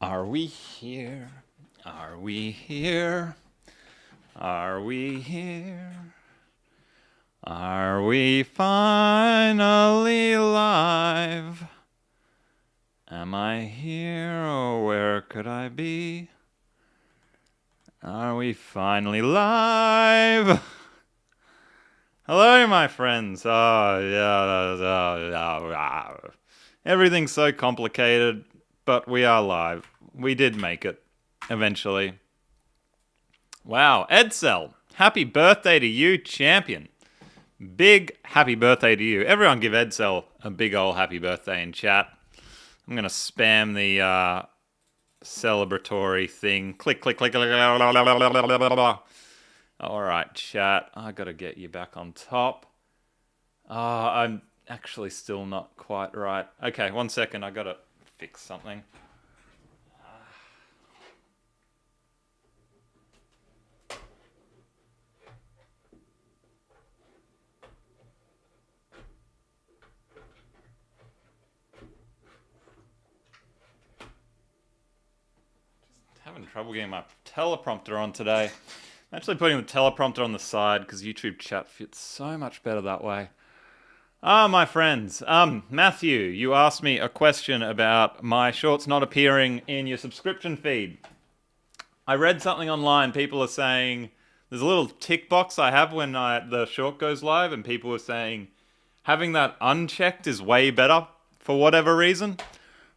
Are we here? Are we here? Are we here? Are we finally live? Am I here or where could I be? Are we finally live? Hello, my friends. Everything's so complicated, but we are live. We did make it, eventually. Wow, Edsel, happy birthday to you, champion. Big happy birthday to you. Everyone give Edsel a big ol' happy birthday in chat. I'm going to spam the celebratory thing. Click, click, click, click. Alright, chat. I got to get you back on top. I'm actually still not quite right. Okay, 1 second. I got to fix something. Having trouble getting my teleprompter on today. I'm actually putting the teleprompter on the side because YouTube chat fits so much better that way. My friends. Matthew, you asked me a question about my shorts not appearing in your subscription feed. I read something online. People are saying there's a little tick box I have when the short goes live, and people are saying having that unchecked is way better for whatever reason.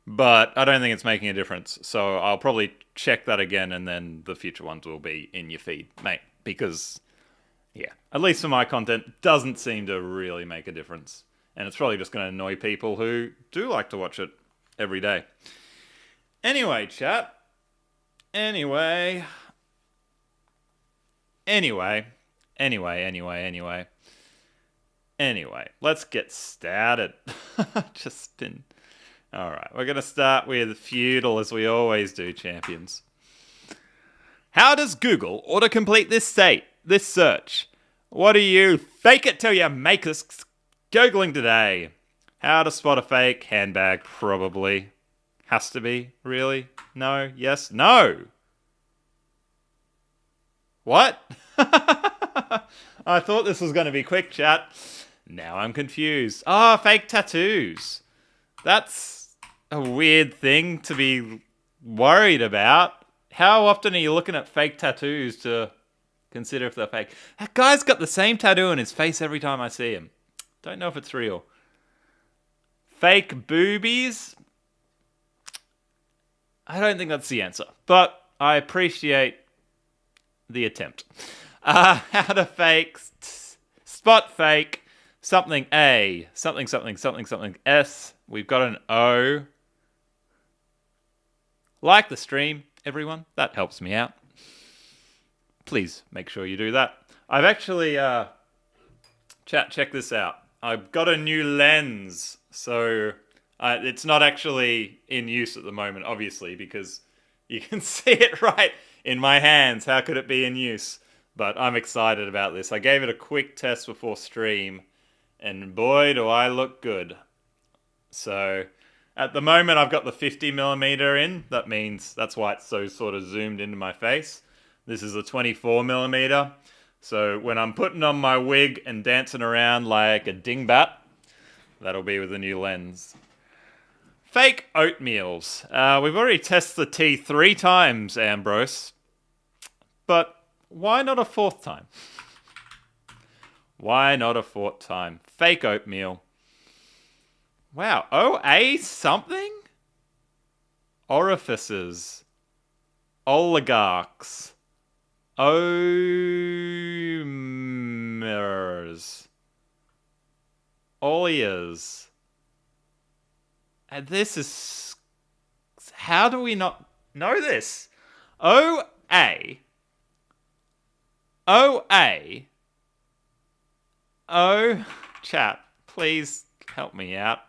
But I don't think it's making a difference. So I'll probably check that again, and then the future ones will be in your feed, mate. Because, yeah, at least for my content, doesn't seem to really make a difference. And it's probably just going to annoy people who do like to watch it every day. Anyway, chat. Anyway, let's get started. Just been... Alright, we're going to start with feudal as we always do, champions. How does Google autocomplete this search? What do you fake it till you make us Googling today? How to spot a fake handbag, probably. Has to be, really? No? Yes? No! What? I thought this was going to be quick, chat. Now I'm confused. Fake tattoos. That's a weird thing to be worried about. How often are you looking at fake tattoos to consider if they're fake? That guy's got the same tattoo on his face every time I see him. Don't know if it's real. Fake boobies? I don't think that's the answer, but I appreciate the attempt. How to spot fake something A, something S. We've got an O. Like the stream, everyone. That helps me out. Please make sure you do that. I've actually, check this out. I've got a new lens, so it's not actually in use at the moment, obviously, because you can see it right in my hands. How could it be in use? But I'm excited about this. I gave it a quick test before stream, and boy, do I look good. So at the moment, I've got the 50mm in. That means that's why it's so sort of zoomed into my face. This is a 24mm. So when I'm putting on my wig and dancing around like a dingbat, that'll be with the new lens. Fake oatmeals. We've already tested the tea 3 times, Ambrose. But why not a 4th time? Why not a 4th time? Fake oatmeal. Wow, OA something? Orifices. Oligarchs. Omers. Olias. And this is... How do we not know this? OA. OA. Oh, chat, please help me out.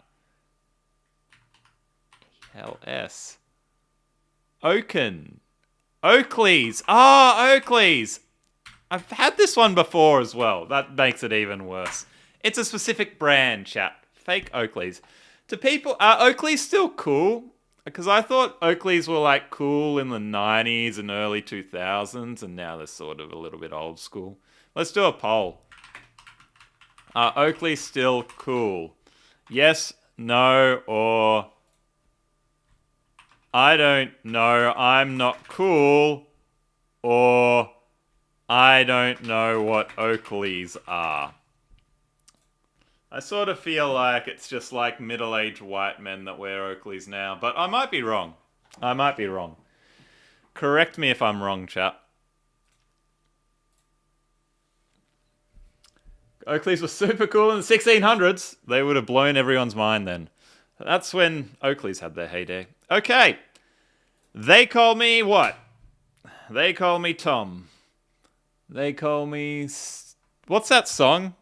LS. Oaken. Oakleys. Oakleys. I've had this one before as well. That makes it even worse. It's a specific brand, chat. Fake Oakleys. To people, are Oakleys still cool? Because I thought Oakleys were like cool in the 90s and early 2000s, and now they're sort of a little bit old school. Let's do a poll. Are Oakleys still cool? Yes, no, or I don't know, I'm not cool, or I don't know what Oakleys are. I sort of feel like it's just like middle-aged white men that wear Oakleys now, but I might be wrong. I might be wrong. Correct me if I'm wrong, chap. Oakleys were super cool in the 1600s. They would have blown everyone's mind then. That's when Oakleys had their heyday. Okay. They call me what? They call me Tom. They call me... What's that song?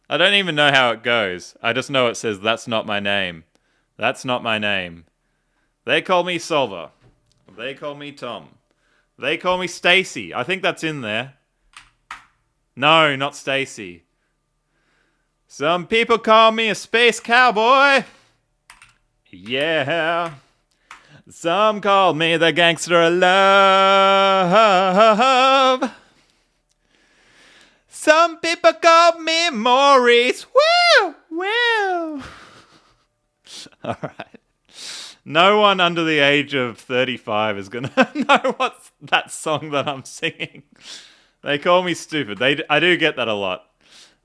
I don't even know how it goes. I just know it says, that's not my name. That's not my name. They call me Solver. They call me Tom. They call me Stacy. I think that's in there. No, not Stacy. Some people call me a space cowboy. Yeah. Some call me the gangster of love. Some people call me Maurice. Woo! Woo! Alright. No one under the age of 35 is going to know what's that song that I'm singing. They call me stupid. I do get that a lot.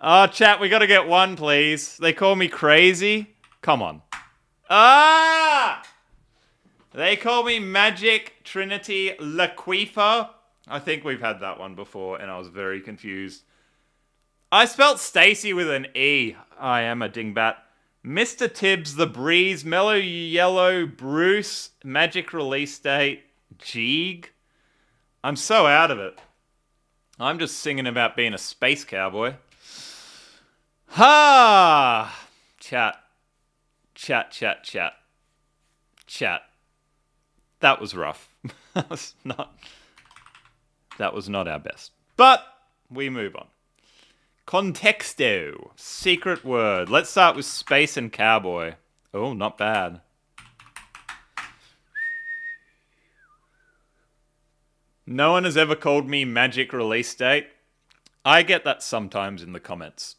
Oh, chat, we got to get one, please. They call me crazy. Come on. Ah! They call me Magic Trinity Laquifa. I think we've had that one before, and I was very confused. I spelt Stacy with an E. I am a dingbat. Mr. Tibbs, The Breeze, Mellow Yellow, Bruce, Magic Release Date, Jeeg. I'm so out of it. I'm just singing about being a space cowboy. Ha! Chat. Chat. That was rough. That was not our best. But we move on. Contexto. Secret word. Let's start with space and cowboy. Oh, not bad. No one has ever called me Magic Release Date. I get that sometimes in the comments.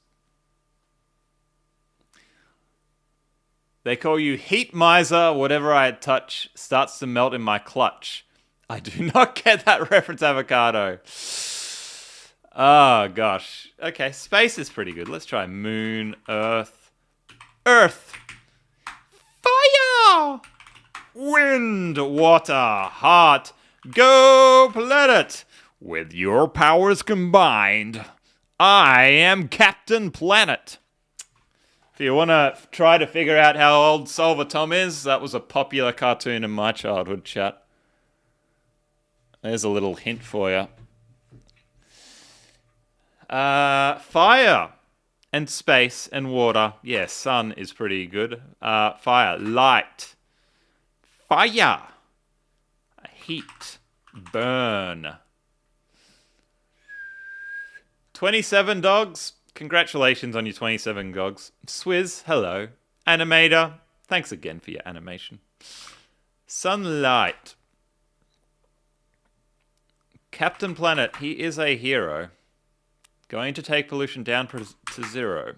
They call you Heat Miser. Whatever I touch starts to melt in my clutch. I do not get that reference, Avocado. Oh, gosh. Okay, space is pretty good. Let's try moon, earth. Earth. Fire. Wind, water, heart. Go planet. With your powers combined, I am Captain Planet. If you want to try to figure out how old Solver Tom is, that was a popular cartoon in my childhood, chat. There's a little hint for you. Fire and space and water. Yeah, sun is pretty good. Fire, light. Fire. Heat. Burn. 27 dogs. Congratulations on your 27 dogs. Swizz, hello. Animator, thanks again for your animation. Sunlight. Captain Planet, he is a hero. Going to take pollution down to 0.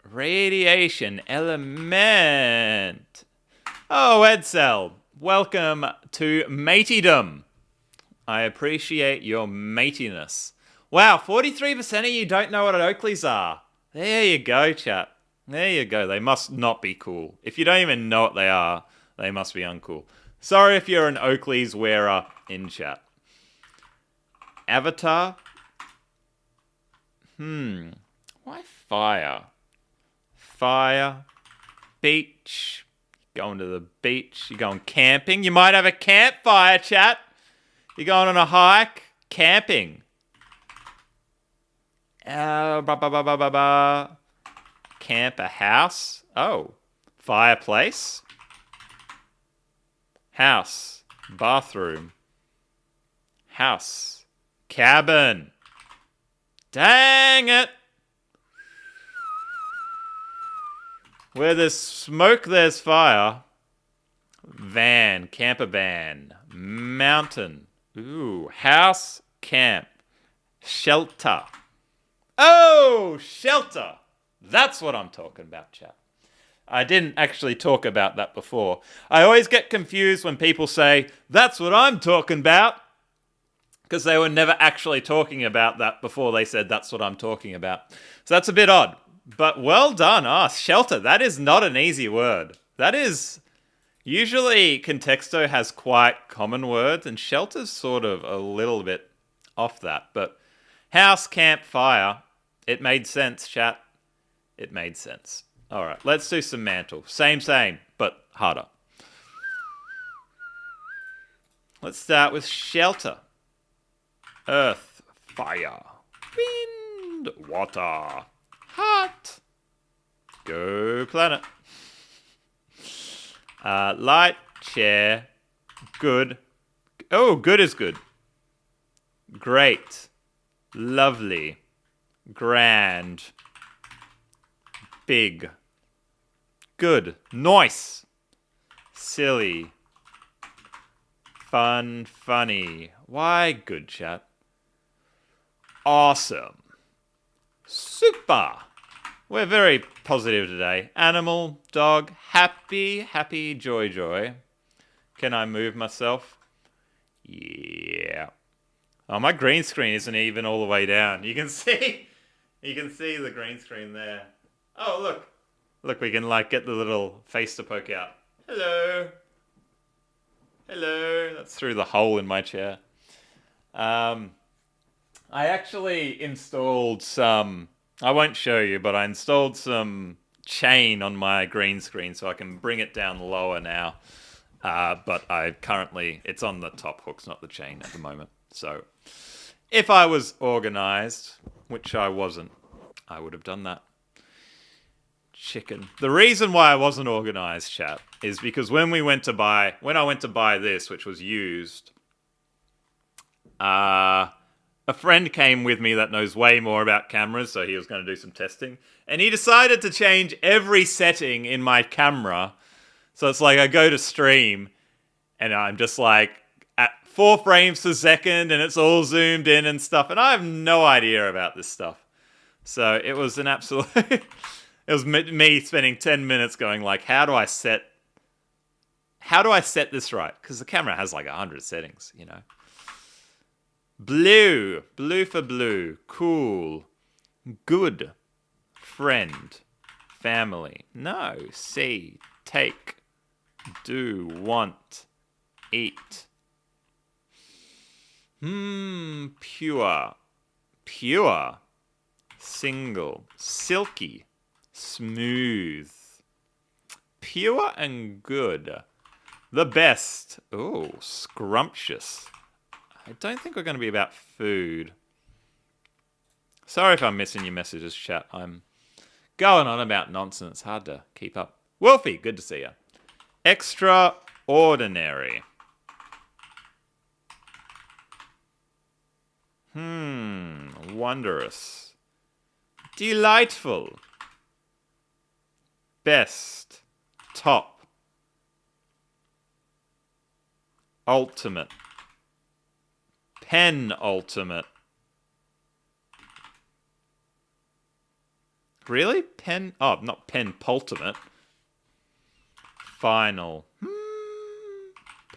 Radiation element. Oh, Edsel, welcome to Matydom. I appreciate your matiness. Wow, 43% of you don't know what Oakleys are. There you go, chat. There you go. They must not be cool. If you don't even know what they are, they must be uncool. Sorry if you're an Oakleys wearer in chat. Avatar. Why fire? Fire. Beach. Going to the beach. You're going camping. You might have a campfire, chat. You're going on a hike. Camping. Camp a house. Oh. Fireplace. House. Bathroom. House. Cabin. Dang it. Where there's smoke, there's fire. Van, camper van. Mountain. Ooh, house, camp. Shelter. Oh, shelter. That's what I'm talking about, chat. I didn't actually talk about that before. I always get confused when people say, that's what I'm talking about. Because they were never actually talking about that before they said, that's what I'm talking about. So that's a bit odd. But well done. Shelter. That is not an easy word. That is... Usually, Contexto has quite common words, and shelter's sort of a little bit off that. But house, camp, fire. It made sense, chat. It made sense. All right, let's do some mantle. Same, but harder. Let's start with shelter. Earth, fire, wind, water, heart. Go planet. Light, chair, good. Oh, good is good. Great, lovely, grand, big, good, nice, silly, fun, funny. Why good, chat? Awesome, super. We're very positive today. Animal, dog, happy, happy, joy, joy. Can I move myself? Yeah. Oh, my green screen isn't even all the way down. You can see the green screen there. Oh, look. Look, we can like get the little face to poke out. Hello. Hello. That's through the hole in my chair. I actually installed some... I won't show you, but I installed some chain on my green screen so I can bring it down lower now. But it's on the top hooks, not the chain at the moment. So if I was organized, which I wasn't, I would have done that. Chicken. The reason why I wasn't organized, chat, is because when I went to buy this, which was used, a friend came with me that knows way more about cameras, so he was going to do some testing. And he decided to change every setting in my camera. So it's like I go to stream, and I'm just like at 4 frames per second, and it's all zoomed in and stuff. And I have no idea about this stuff. So it was an absolute... it was me spending 10 minutes going like, how do I set this right? Because the camera has like 100 settings, you know. Blue. Blue for blue. Cool. Good. Friend. Family. No. See. Take. Do. Want. Eat. Pure. Pure. Single. Silky. Smooth. Pure and good. The best. Oh, scrumptious. I don't think we're going to be about food. Sorry if I'm missing your messages, chat. I'm going on about nonsense. Hard to keep up. Wolfie, good to see you. Extraordinary. Wondrous. Delightful. Best. Top. Ultimate. Penultimate. Really? Not penultimate. Final.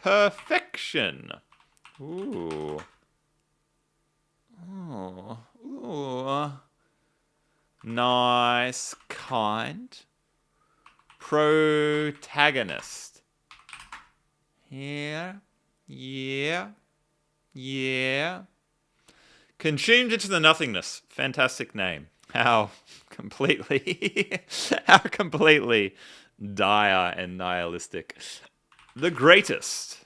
Perfection. Ooh. Oh. Ooh. Nice. Kind. Protagonist. Here. Yeah. Yeah. Consumed into the nothingness. Fantastic name. How completely dire and nihilistic. The greatest.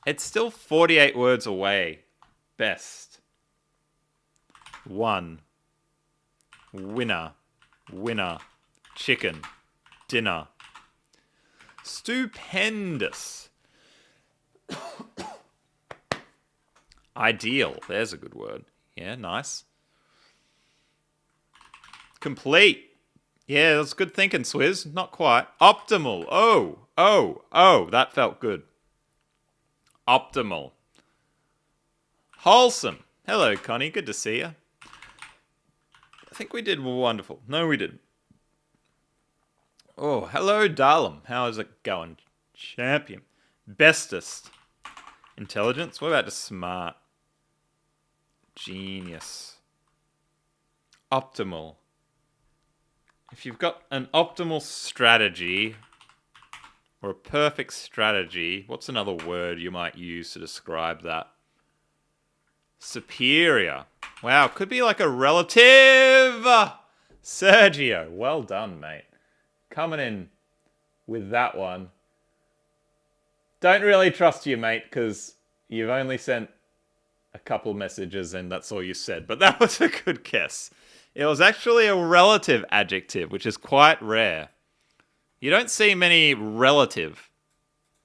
It's still 48 words away. Best. One. Winner. Winner. Chicken. Dinner. Stupendous. Ideal. There's a good word. Yeah, nice. Complete. Yeah, that's good thinking, Swizz. Not quite. Optimal. Oh, that felt good. Optimal. Wholesome. Hello, Connie. Good to see you. I think we did wonderful. No, we didn't. Oh, hello, Darlem. How is it going? Champion. Bestest. Intelligence? What about the smart? Genius. Optimal. If you've got an optimal strategy or a perfect strategy, what's another word you might use to describe that? Superior. Wow, could be like a relative. Sergio, well done, mate. Coming in with that one. Don't really trust you, mate, because you've only sent a couple messages and that's all you said. But that was a good guess. It was actually a relative adjective, which is quite rare. You don't see many relative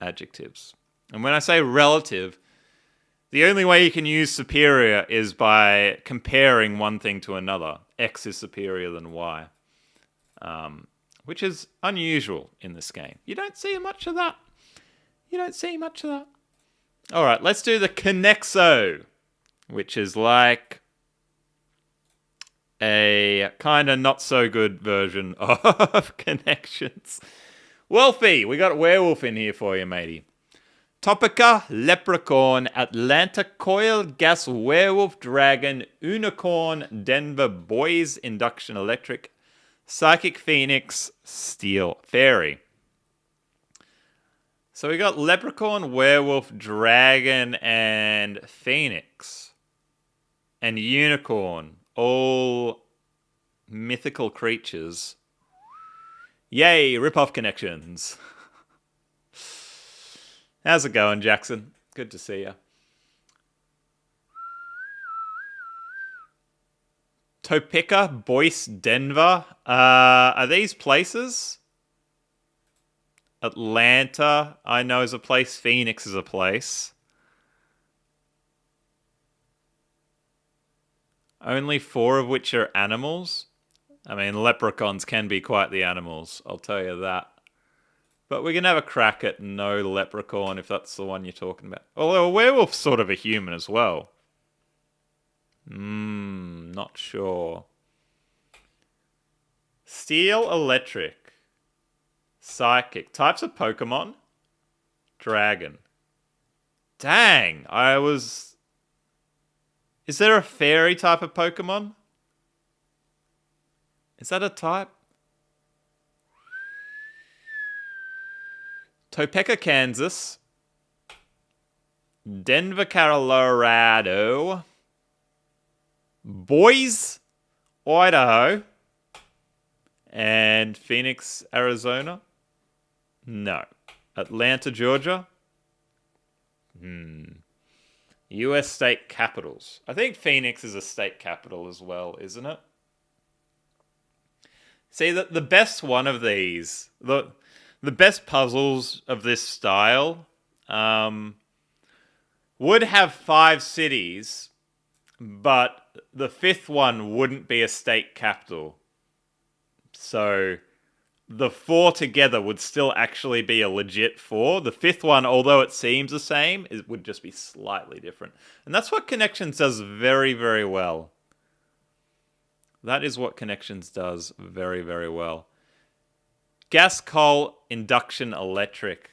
adjectives. And when I say relative, the only way you can use superior is by comparing one thing to another. X is superior than Y. Which is unusual in this game. You don't see much of that. Alright, let's do the Connexo, which is like a kind of not so good version of Connections. Wolfie, we got a werewolf in here for you, matey. Topica, Leprechaun, Atlanta, Coil, Gas, Werewolf, Dragon, Unicorn, Denver, Boys, Induction, Electric, Psychic, Phoenix, Steel, Fairy. So we got Leprechaun, Werewolf, Dragon, and Phoenix. And Unicorn. All mythical creatures. Yay, rip-off connections. How's it going, Jackson? Good to see you. Topeka, Boyce, Denver. Are these places? Atlanta, I know, is a place. Phoenix is a place. Only 4 of which are animals. I mean, leprechauns can be quite the animals, I'll tell you that. But we can have a crack at no leprechaun if that's the one you're talking about. Although a werewolf's sort of a human as well. Not sure. Steel, electric. Psychic. Types of Pokemon? Dragon. Dang, Is there a fairy type of Pokemon? Is that a type? Topeka, Kansas. Denver, Colorado. Boise, Idaho. And Phoenix, Arizona. No. Atlanta, Georgia. US state capitals. I think Phoenix is a state capital as well, isn't it? See, the best one of these, the best puzzles of this style would have 5 cities, but the 5th one wouldn't be a state capital. So the 4 together would still actually be a legit 4. The 5th one, although it seems the same, it would just be slightly different. And that's what Connections does very, very well. That is what Connections does very, very well. Gas, coal, induction, electric.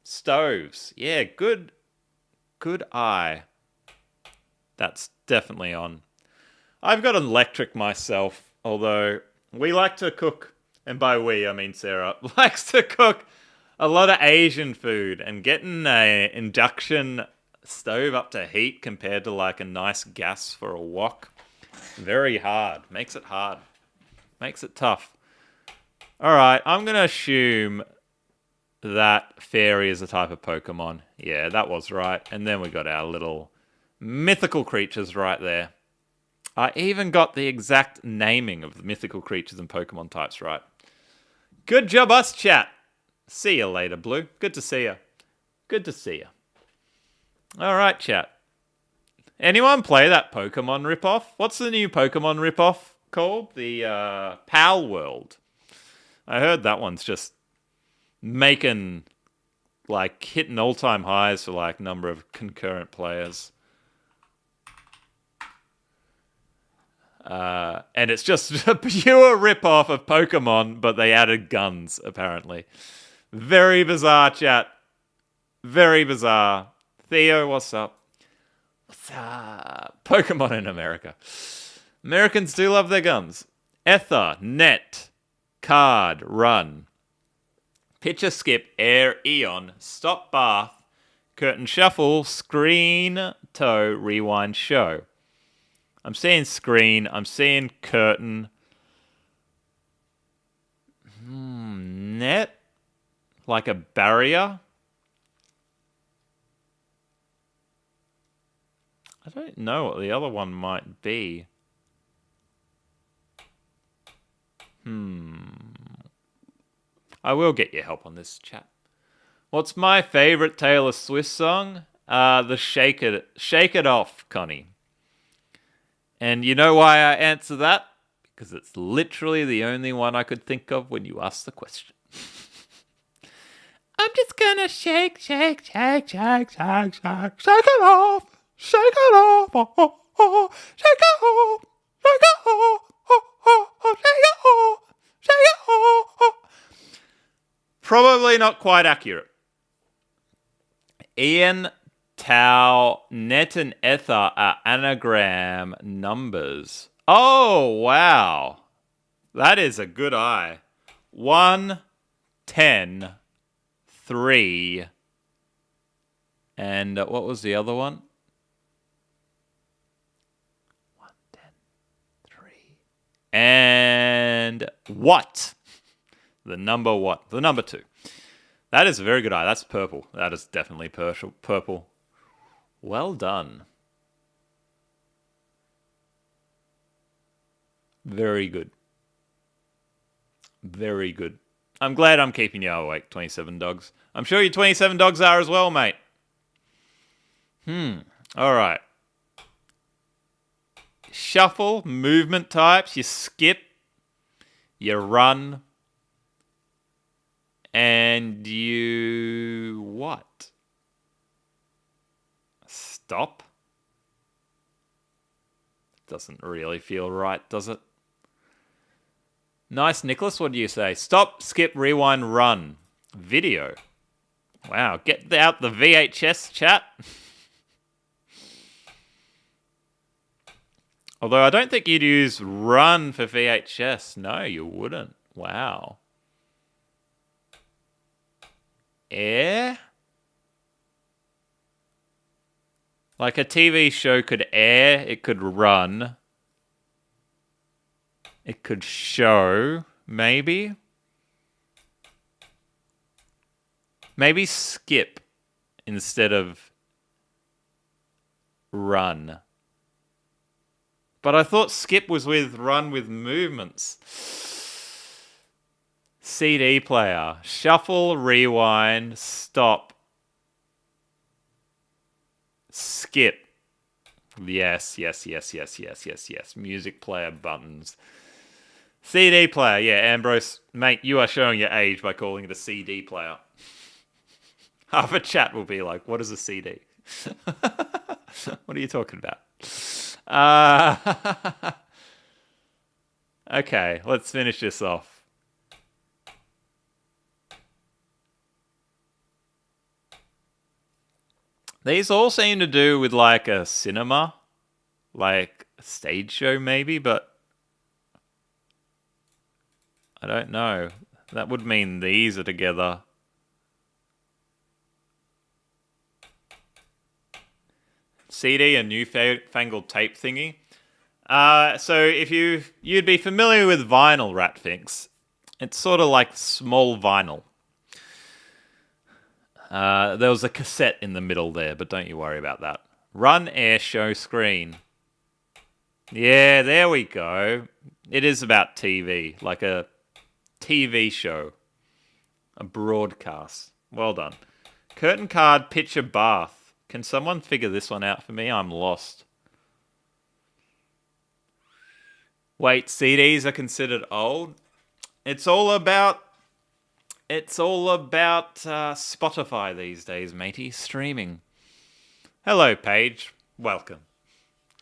Stoves. Yeah, good eye. That's definitely on. I've got an electric myself, although we like to cook, and by we, I mean Sarah, likes to cook a lot of Asian food, and getting an induction stove up to heat compared to like a nice gas for a wok, very hard. Makes it hard. Makes it tough. Alright, I'm going to assume that fairy is a type of Pokemon. Yeah, that was right. And then we got our little mythical creatures right there. I even got the exact naming of the mythical creatures and Pokemon types right. Good job, us, chat. See you later, Blue. Good to see you. Good to see you. Alright, chat. Anyone play that Pokemon ripoff? What's the new Pokemon ripoff called? The Pal World. I heard that one's just making, like, hitting all-time highs for, like, number of concurrent players. And it's just a pure rip-off of Pokemon, but they added guns, apparently. Very bizarre, chat. Very bizarre. Theo, what's up? What's up? Pokemon in America. Americans do love their guns. Ether, net, card, run. Pitcher, skip, air, Eon, stop, bath, curtain, shuffle, screen, toe, rewind, show. I'm seeing screen. I'm seeing curtain. Net? Like a barrier? I don't know what the other one might be. I will get your help on this, chat. What's my favourite Taylor Swift song? The Shake It Off, Connie. And you know why I answer that? Because it's literally the only one I could think of when you asked the question. I'm just gonna shake, shake, shake, shake, shake, shake, shake it off, shake it off, oh, oh, oh, shake it off, shake it off, oh, oh, oh, shake it off, shake it off. Oh. Probably not quite accurate. Ian, Tau, Net, and Ether are anagram numbers. Oh, wow. That is a good eye. 1, 10, 3. And what was the other one? 1, 10, 3. And what? The number what? The number 2. That is a very good eye. That's purple. That is definitely purple. Well done. Very good. Very good. I'm glad I'm keeping you awake, 27 dogs. I'm sure you 27 dogs are as well, mate. All right. Shuffle, movement types. You skip. You run. And you... what? Stop? Doesn't really feel right, does it? Nice, Nicholas. What do you say? Stop, skip, rewind, run. Video. Wow, get out the VHS, chat. Although I don't think you'd use run for VHS. No, you wouldn't. Wow. Air? Like a TV show could air, it could run. It could show, maybe. Maybe skip instead of run. But I thought skip was with run with movements. CD player. Shuffle, rewind, stop. Skip. Yes. Music player buttons. CD player. Yeah, Ambrose. Mate, you are showing your age by calling it a CD player. Half a chat will be like, what is a CD? What are you talking about? Okay, let's finish this off. These all seem to do with like a cinema, like a stage show maybe, but I don't know. That would mean these are together. CD, a newfangled tape thingy. So if you'd be familiar with vinyl, Ratfinks. It's sort of like small vinyl. There was a cassette in the middle there, but don't you worry about that. Run, air, show, screen. Yeah, there we go. It is about TV, like a TV show. A broadcast. Well done. Curtain card, picture, bath. Can someone figure this one out for me? I'm lost. Wait, CDs are considered old? It's all about Spotify these days, matey. Streaming. Hello, Paige. Welcome.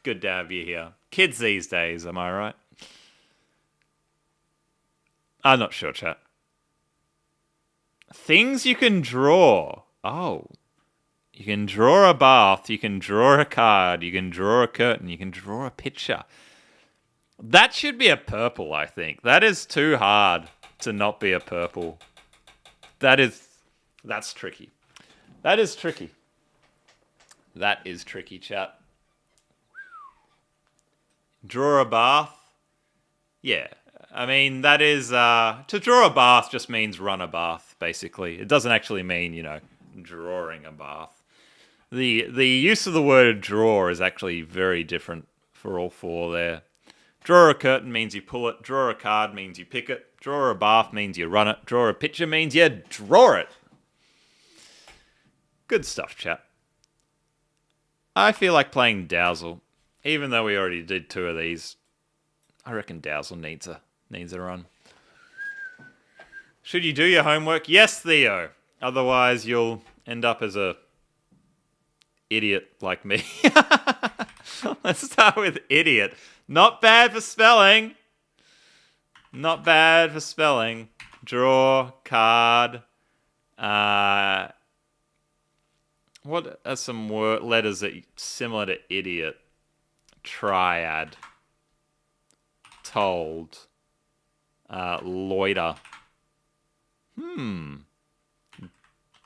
Good to have you here. Kids these days, am I right? I'm not sure, chat. Things you can draw. Oh. You can draw a bath, you can draw a card, you can draw a curtain, you can draw a picture. That should be a purple, I think. That is too hard to not be a purple. That's tricky. That is tricky. That is tricky, chat. Draw a bath. Yeah. I mean, that is, to draw a bath just means run a bath, basically. It doesn't actually mean, drawing a bath. The use of the word draw is actually very different for all four there. Draw a curtain means you pull it. Draw a card means you pick it. Draw a bath means you run it. Draw a picture means you draw it. Good stuff, chat. I feel like playing Dowsel. Even though we already did 2 of these, I reckon Dowsel needs a run. Should you do your homework? Yes, Theo. Otherwise, you'll end up as a idiot like me. Let's start with idiot. Not bad for spelling. Not bad for spelling. Draw, card. What are some letters that similar to idiot? Triad. Told. Loiter.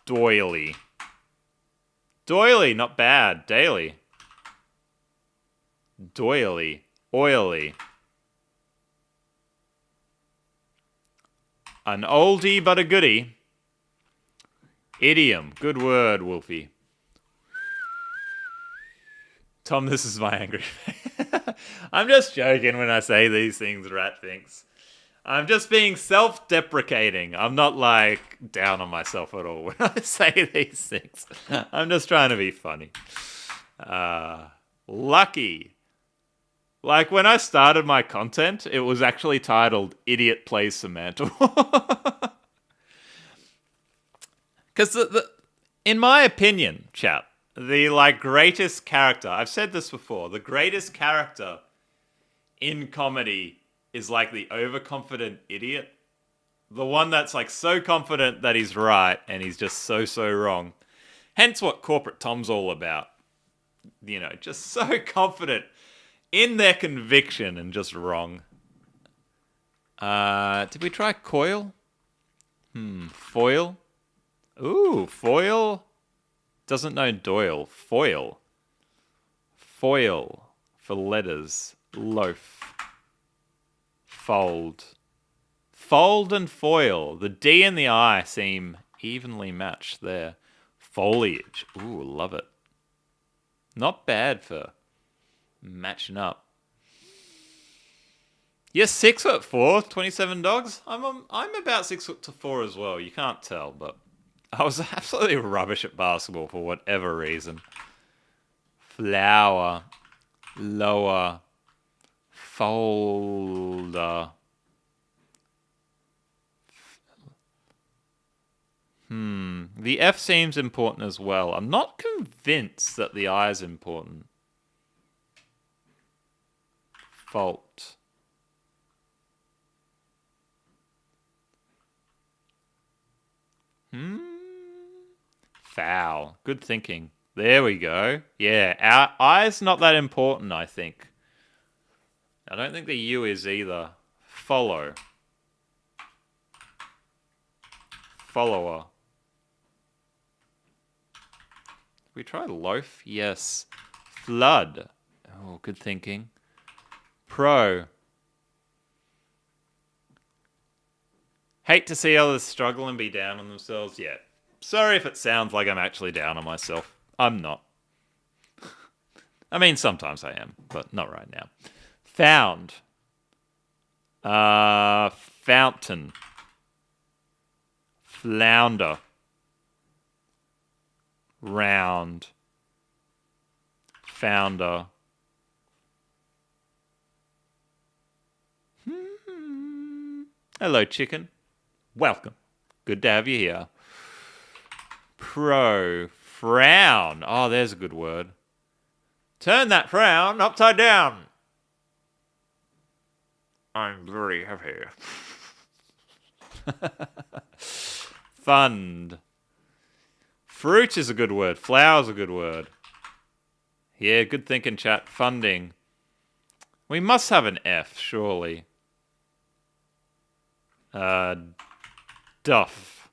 Doily. Doily, not bad. Daily. Doily. Oily. An oldie but a goodie. Idiom. Good word, Wolfie. Tom, this is my angry face. I'm just joking when I say these things, Rat thinks. I'm just being self-deprecating. I'm not, down on myself at all when I say these things. I'm just trying to be funny. Lucky. When I started my content, it was actually titled Idiot Plays Samantha. Because, in my opinion, chat, the, greatest character, I've said this before, the greatest character in comedy is, the overconfident idiot. The one that's, so confident that he's right and he's just so wrong. Hence what Corporate Tom's all about. Just so confident in their conviction and just wrong. Did we try coil? Foil? Ooh, foil? Doesn't know Doyle. Foil. Foil. For letters. Loaf. Fold. Fold and foil. The D and the I seem evenly matched there. Foliage. Ooh, love it. Not bad for matching up. You're 6'4", 27 dogs. I'm about 6'4" as well. You can't tell, but I was absolutely rubbish at basketball for whatever reason. Flower, lower, folder. The F seems important as well. I'm not convinced that the I is important. Fault. Foul. Good thinking. There we go. Yeah, our I's not that important, I think. I don't think the U is either. Follow. Follower. We try loaf? Yes. Flood. Oh, good thinking. Pro. Hate to see others struggle and be down on themselves. Yeah. Sorry if it sounds like I'm actually down on myself. I'm not. I mean, sometimes I am, but not right now. Found. Fountain. Flounder. Round. Founder. Hello, chicken. Welcome. Good to have you here. Frown. Oh, there's a good word. Turn that frown upside down. I'm very happy. Fund. Fruit is a good word. Flower's a good word. Yeah, good thinking, chat. Funding. We must have an F, surely. Duff.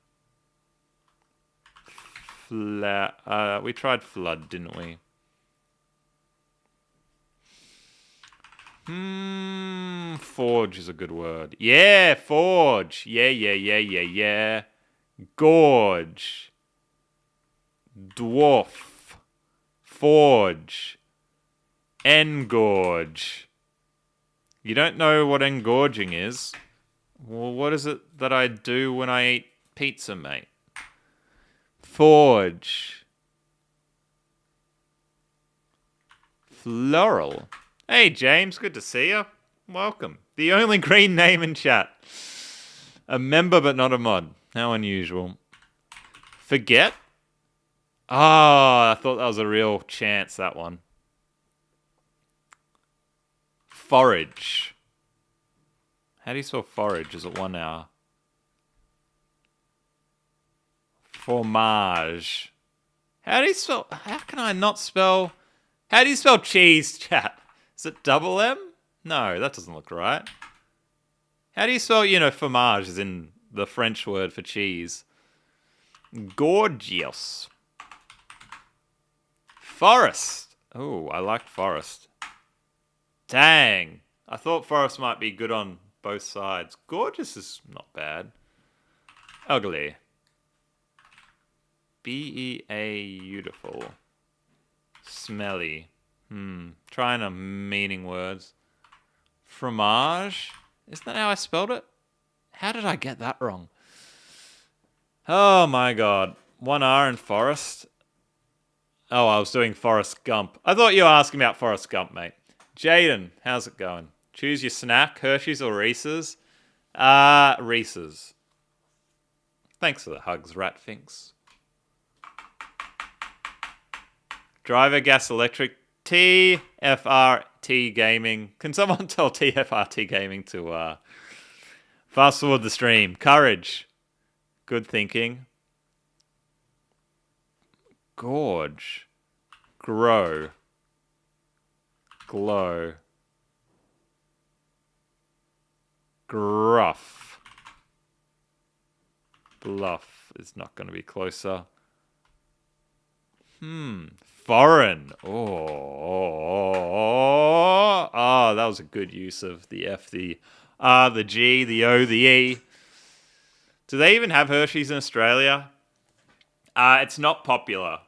We tried flood, didn't we? Forge is a good word. Yeah, forge. Yeah. Gorge. Dwarf. Forge. Engorge. You don't know what engorging is? Well, what is it that I do when I eat pizza, mate? Forge. Floral. Hey, James, good to see you. Welcome. The only green name in chat. A member but not a mod. How unusual. Forget? I thought that was a real chance, that one. Forage. How do you spell forage? Is it 1 hour? Fromage. How can I not spell... How do you spell cheese, chat? Is it double M? No, that doesn't look right. How do you spell, fromage is in the French word for cheese? Gorgeous. Forest. Oh, I like forest. Dang. I thought forest might be good on both sides. Gorgeous is not bad. Ugly. Beautiful. Smelly. Trying to meaning words. Fromage? Isn't that how I spelled it? How did I get that wrong? Oh my god. 1 R in forest. Oh, I was doing Forrest Gump. I thought you were asking about Forrest Gump, mate. Jaden, how's it going? Choose your snack, Hershey's or Reese's? Reese's. Thanks for the hugs, Ratfinks. Driver Gas Electric, TFRT Gaming. Can someone tell TFRT Gaming to fast forward the stream? Courage. Good thinking. Gorge. Grow. Glow. Gruff. Bluff is not going to be closer. Foreign. Oh, that was a good use of the F, the R, the G, the O, the E. Do they even have Hershey's in Australia? It's not popular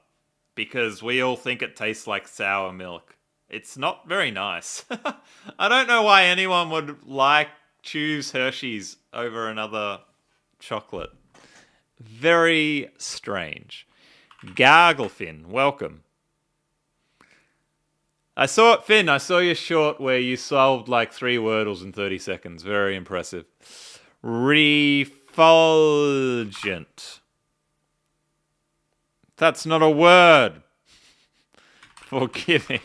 because we all think it tastes like sour milk. It's not very nice. I don't know why anyone would choose Hershey's over another chocolate. Very strange. Garglefin, welcome. I saw it, Finn. I saw your short where you solved like 3 Wordles in 30 seconds. Very impressive. Refulgent. That's not a word. Forgiving.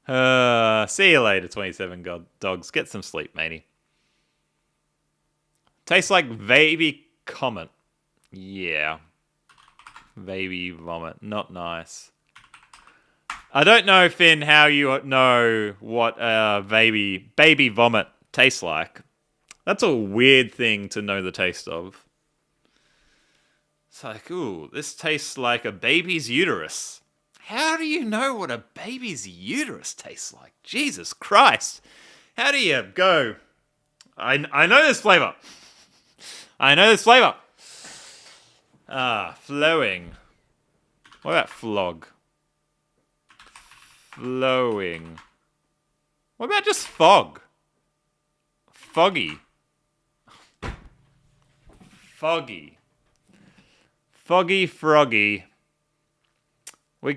See you later, 27 dogs. Get some sleep, matey. Tastes like baby comet. Yeah. Baby vomit. Not nice. I don't know, Finn, how you know what baby vomit tastes like. That's a weird thing to know the taste of. It's like, ooh, this tastes like a baby's uterus. How do you know what a baby's uterus tastes like? Jesus Christ. How do you go? I know this flavor. I know this flavor. Flowing. What about flog? Flowing. What about just fog? Foggy. Foggy. Foggy froggy. We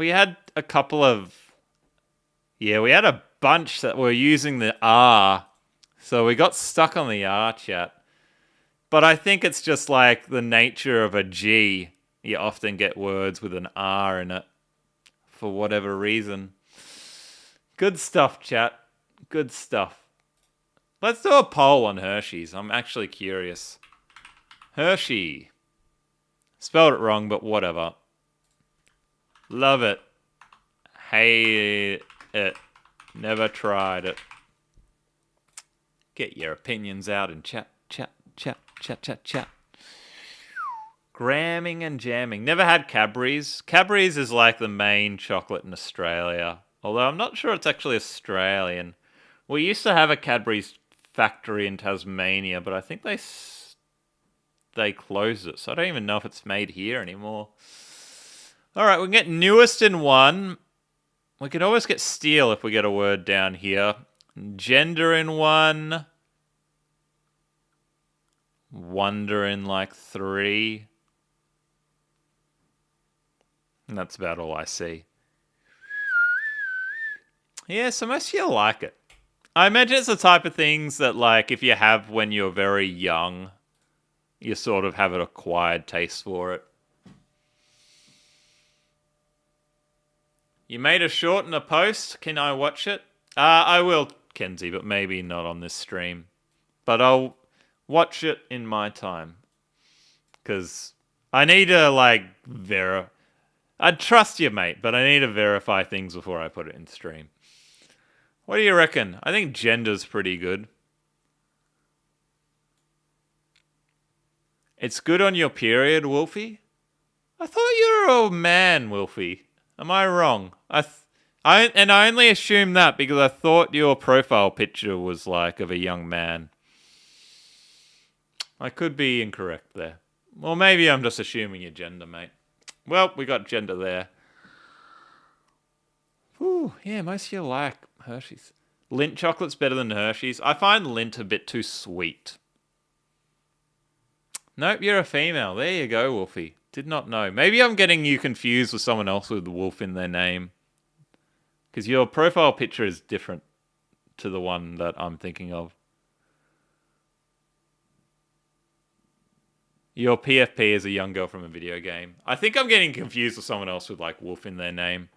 had a couple of... Yeah, we had a bunch that were using the R So we got stuck on the R, chat. But I think it's just like the nature of a G. You often get words with an R in it for whatever reason. Good stuff, chat. Good stuff. Let's do a poll on Hershey's. I'm actually curious. Hershey. Spelled it wrong, but whatever. Love it. Hate it. Never tried it. Get your opinions out and chat. Gramming and jamming. Never had Cadbury's. Cadbury's is like the main chocolate in Australia. Although I'm not sure it's actually Australian. We used to have a Cadbury's factory in Tasmania, but I think they closed it. So I don't even know if it's made here anymore. Alright, we can get newest in 1. We can always get steal if we get a word down here. Gender in 1. Wonder in like 3. And that's about all I see. Yeah, so most of you like it. I imagine it's the type of things that, like, if you have when you're very young, you sort of have an acquired taste for it. You made a short and a post. Can I watch it? I will, Kenzie, but maybe not on this stream. But I'll watch it in my time. Because I need to, like, I'd trust you, mate, but I need to verify things before I put it in stream. What do you reckon? I think gender's pretty good. It's good on your period, Wolfie? I thought you were a man, Wolfie. Am I wrong? I only assumed that because I thought your profile picture was like of a young man. I could be incorrect there. Or maybe I'm just assuming your gender, mate. Well, we got gender there. Ooh, yeah, most of you like Hershey's. Lindt chocolate's better than Hershey's. I find Lindt a bit too sweet. Nope, you're a female. There you go, Wolfie. Did not know. Maybe I'm getting you confused with someone else with Wolf in their name. Because your profile picture is different to the one that I'm thinking of. Your PFP is a young girl from a video game. I think I'm getting confused with someone else with like Wolf in their name.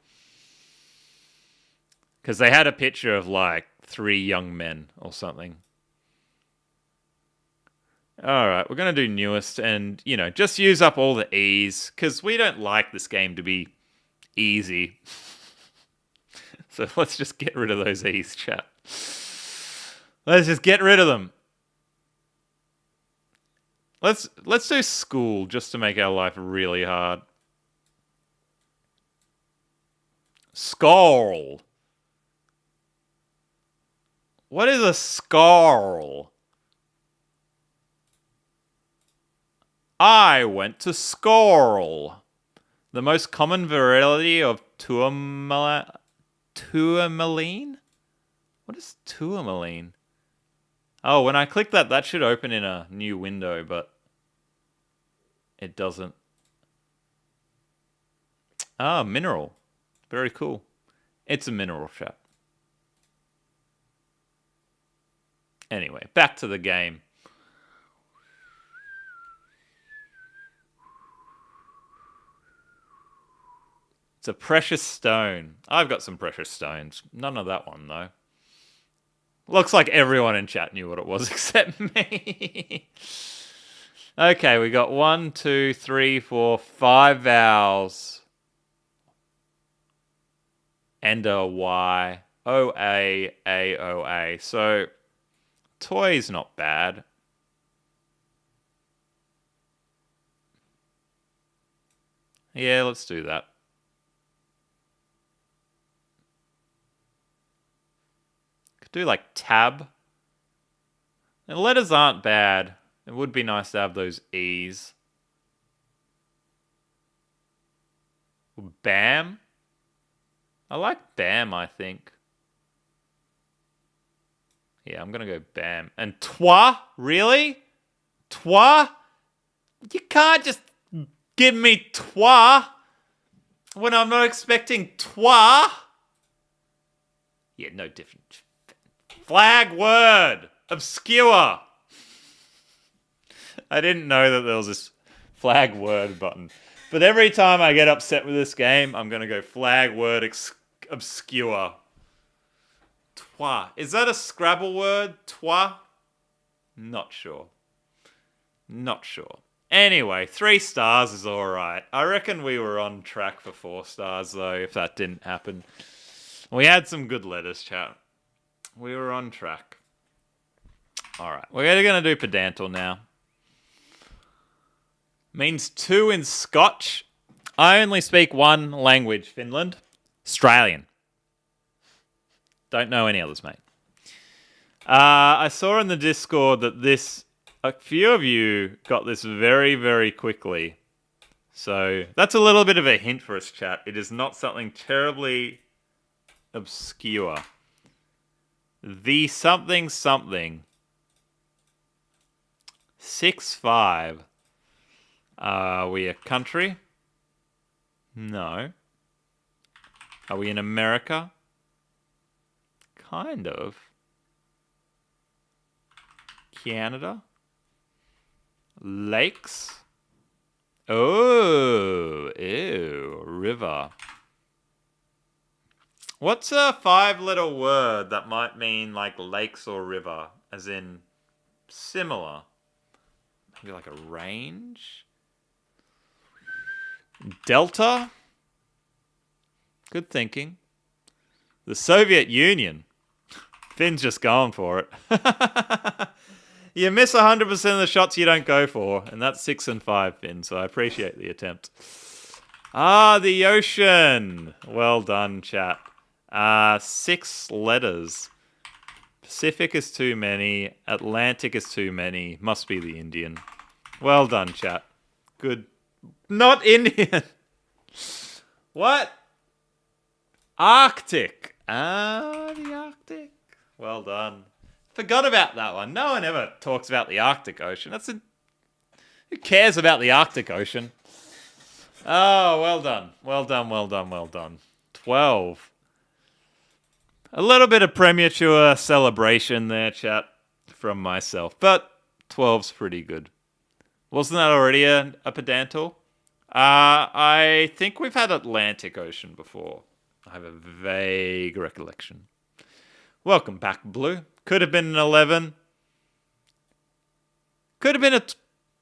Because they had a picture of like 3 young men or something. Alright, we're going to do newest and, you know, just use up all the E's. Because we don't like this game to be easy. So let's just get rid of those E's, chat. Let's just get rid of them. Let's do school just to make our life really hard. Skull. What is a skull? I went to school. The most common variety of tourmaline? What is tourmaline? Oh, when I click that, that should open in a new window, but it doesn't. Ah, mineral. Very cool. It's a mineral, chat. Anyway, back to the game. It's a precious stone. I've got some precious stones. None of that one, though. Looks like everyone in chat knew what it was except me. Okay, we got 1, 2, 3, 4, 5 vowels. And a Y. O-A, A-O-A. So, toy's not bad. Yeah, let's do that. Could do like tab. And letters aren't bad. It would be nice to have those E's. Bam. I like bam, I think. Yeah, I'm going to go bam. And toi? Really? Toi? You can't just give me toi when I'm not expecting toi. Yeah, no different. Flag word. Obscure. I didn't know that there was this flag word button. But every time I get upset with this game, I'm going to go flag word obscure. Toi. Is that a Scrabble word? Toi? Not sure. Not sure. Anyway, 3 stars is alright. I reckon we were on track for 4 stars, though, if that didn't happen. We had some good letters, chat. We were on track. Alright, we're going to do pedantal now. Means 2 in Scotch. I only speak 1 language, Finland. Australian. Don't know any others, mate. I saw in the Discord that a few of you got this very, very quickly. So that's a little bit of a hint for us, chat. It is not something terribly obscure. The something. 6-5. Are we a country? No. Are we in America? Kind of. Canada? Lakes? Oh, ew, river. What's a 5-letter word that might mean like lakes or river? As in similar? Maybe like a range? Delta? Good thinking. The Soviet Union. Finn's just going for it. You miss 100% of the shots you don't go for, and that's 6 and 5, Finn, so I appreciate the attempt. The ocean. Well done, chat. 6 letters. Pacific is too many. Atlantic is too many. Must be the Indian. Well done, chat. Good. Not Indian. What? Arctic. The Arctic. Well done. Forgot about that one. No one ever talks about the Arctic Ocean. Who cares about the Arctic Ocean? Oh, well done. Well done. 12. A little bit of premature celebration there, chat, from myself. But 12's pretty good. Wasn't that already a pedantal? I think we've had Atlantic Ocean before. I have a vague recollection. Welcome back, Blue. Could have been an 11. Could have been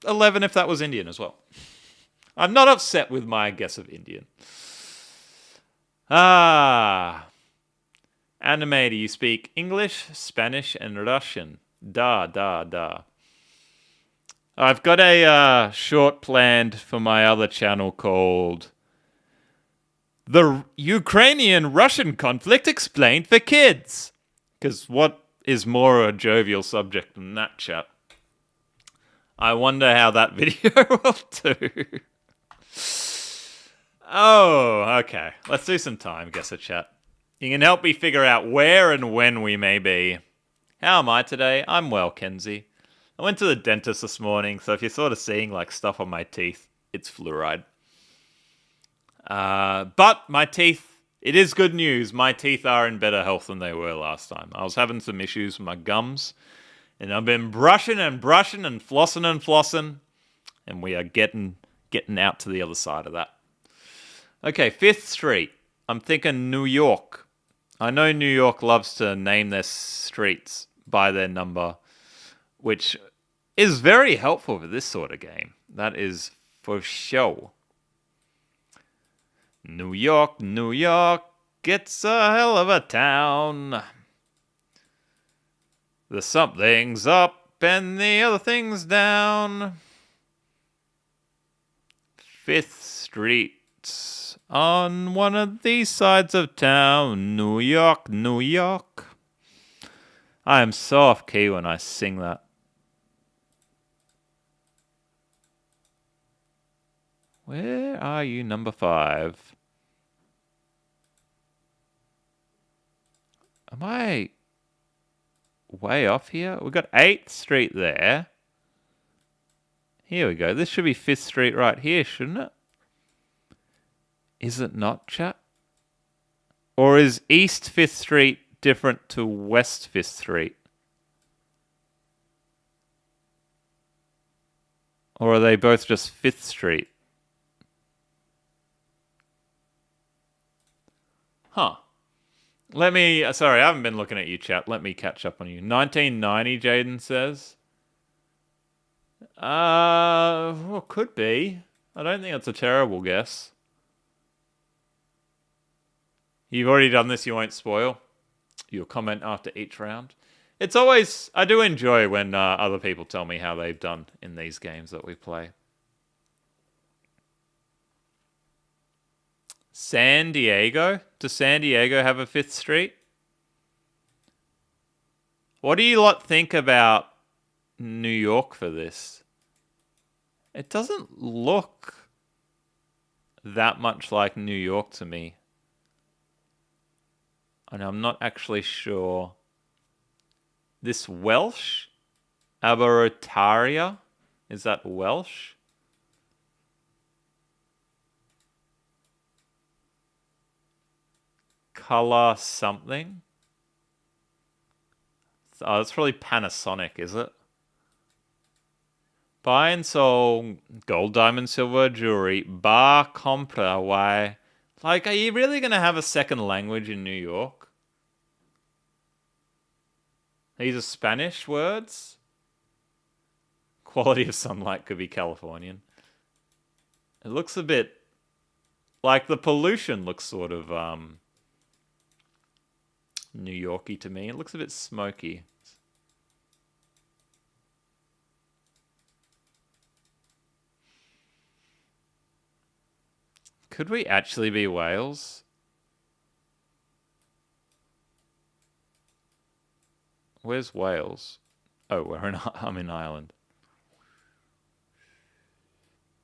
11 if that was Indian as well. I'm not upset with my guess of Indian. Anime, do you speak English, Spanish, and Russian? Da. I've got a short planned for my other channel called The Ukrainian-Russian Conflict Explained for Kids. Because what is more a jovial subject than that, chat? I wonder how that video will do. Oh, okay. Let's do some time guesser, chat. You can help me figure out where and when we may be. How am I today? I'm well, Kenzie. I went to the dentist this morning, so if you're sort of seeing like stuff on my teeth, it's fluoride. But my teeth, it is good news. My teeth are in better health than they were last time. I was having some issues with my gums, and I've been brushing and flossing, and we are getting out to the other side of that. Okay, 5th Street. I'm thinking New York. I know New York loves to name their streets by their number, which is very helpful for this sort of game. That is for sure. New York, it's a hell of a town. The something's up and the other thing's down. 5th Street. On one of these sides of town, New York. I am so off key when I sing that. Where are you, number 5? Am I way off here? We've got 8th Street there. Here we go. This should be 5th Street right here, shouldn't it? Is it not, chat? Or is East 5th Street different to West 5th Street? Or are they both just 5th Street? Huh. Sorry, I haven't been looking at you, chat. Let me catch up on you. 1990, Jaden says. Well, could be. I don't think that's a terrible guess. You've already done this, you won't spoil. You'll comment after each round. It's always, I do enjoy when other people tell me how they've done in these games that we play. San Diego? Does San Diego have a 5th Street? What do you lot think about New York for this? It doesn't look that much like New York to me. And I'm not actually sure. This Welsh? Abertaria? Is that Welsh? Color something? Oh, that's probably Panasonic, is it? Buy and sell gold, diamond, silver, jewelry. Bar compra. Why? Like, are you really going to have a second language in New York? These are Spanish words? Quality of sunlight could be Californian. It looks a bit like the pollution looks sort of New Yorky to me. It looks a bit smoky. Could we actually be Wales? Where's Wales? Oh, I'm in Ireland.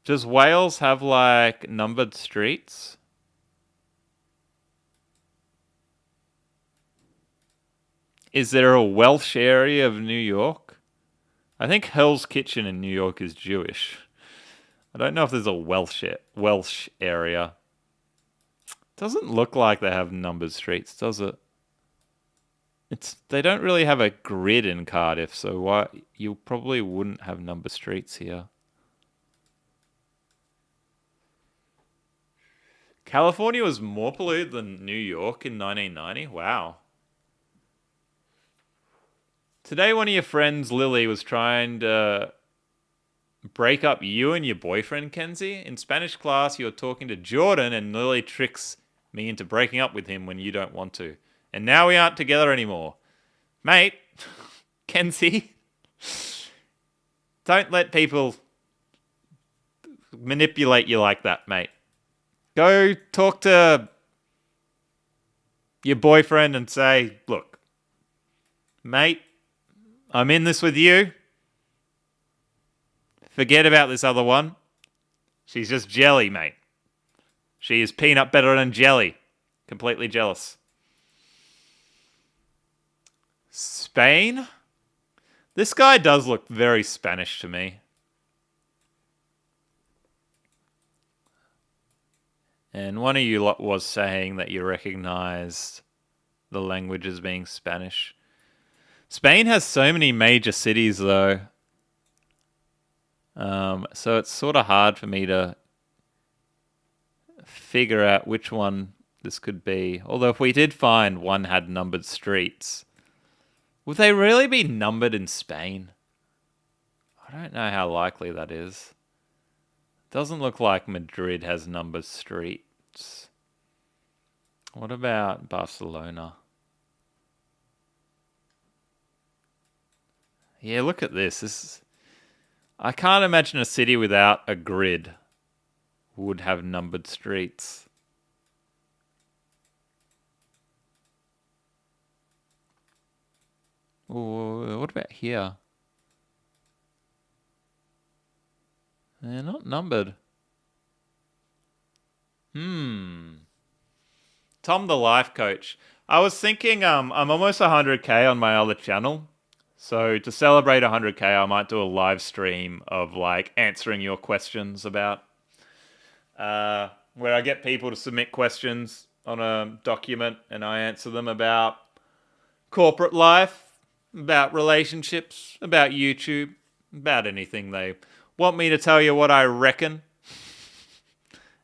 Does Wales have like numbered streets? Is there a Welsh area of New York? I think Hell's Kitchen in New York is Jewish. I don't know if there's a Welsh area. Doesn't look like they have numbered streets, does it? They don't really have a grid in Cardiff, so why you probably wouldn't have numbered streets here. California was more polluted than New York in 1990. Wow. Today, one of your friends, Lily, was trying to break up you and your boyfriend, Kenzie. In Spanish class, you're talking to Jordan, and Lily tricks me into breaking up with him when you don't want to. And now we aren't together anymore. Mate, Kenzie, don't let people manipulate you like that, mate. Go talk to your boyfriend and say, look, mate, I'm in this with you. Forget about this other one. She's just jelly, mate. She is peanut butter and jelly. Completely jealous. Spain? This guy does look very Spanish to me. And one of you lot was saying that you recognized the language as being Spanish. Spain has so many major cities, though. So it's sort of hard for me to figure out which one this could be. Although if we did find one had numbered streets, would they really be numbered in Spain? I don't know how likely that is. Doesn't look like Madrid has numbered streets. What about Barcelona? Yeah, look at this. I can't imagine a city without a grid would have numbered streets. Ooh, what about here? They're not numbered. Tom the life coach. I was thinking I'm almost 100k on my other channel. So to celebrate 100k, I might do a live stream of like answering your questions about where I get people to submit questions on a document and I answer them about corporate life, about relationships, about YouTube, about anything they want me to tell you what I reckon,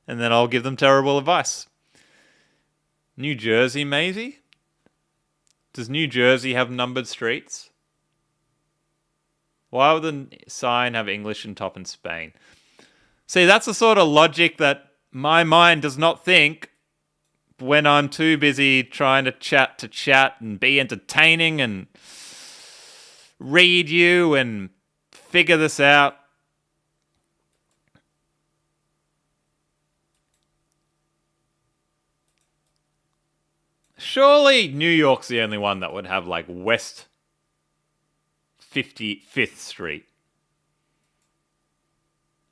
and then I'll give them terrible advice. New Jersey, maybe? Does New Jersey have numbered streets? Why would the sign have English and top in Spain? See, that's the sort of logic that my mind does not think when I'm too busy trying to chat and be entertaining and read you and figure this out. Surely New York's the only one that would have like West 55th Street.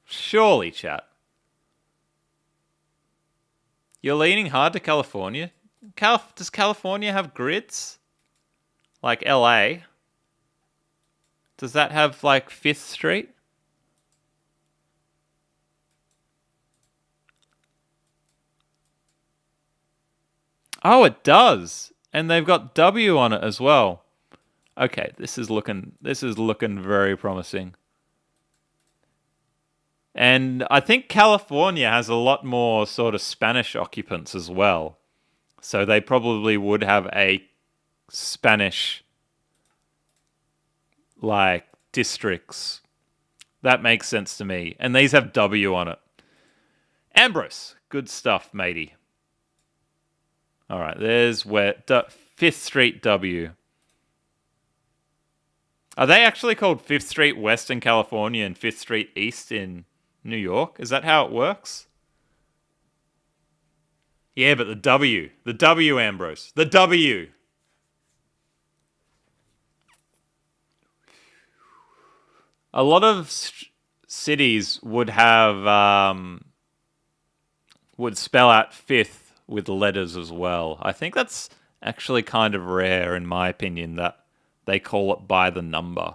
Surely, chat. You're leaning hard to California? Does California have grids? Like LA? Does that have like 5th Street? Oh, it does. And they've got W on it as well. Okay, this is looking very promising. And I think California has a lot more sort of Spanish occupants as well. So they probably would have a Spanish like districts. That makes sense to me. And these have W on it. Ambrose, good stuff, matey. All right, there's where 5th Street W. Are they actually called 5th Street West in California and 5th Street East in New York? Is that how it works? Yeah, but the W, Ambrose, the W. A lot of cities would have would spell out 5th with letters as well. I think that's actually kind of rare in my opinion that they call it by the number.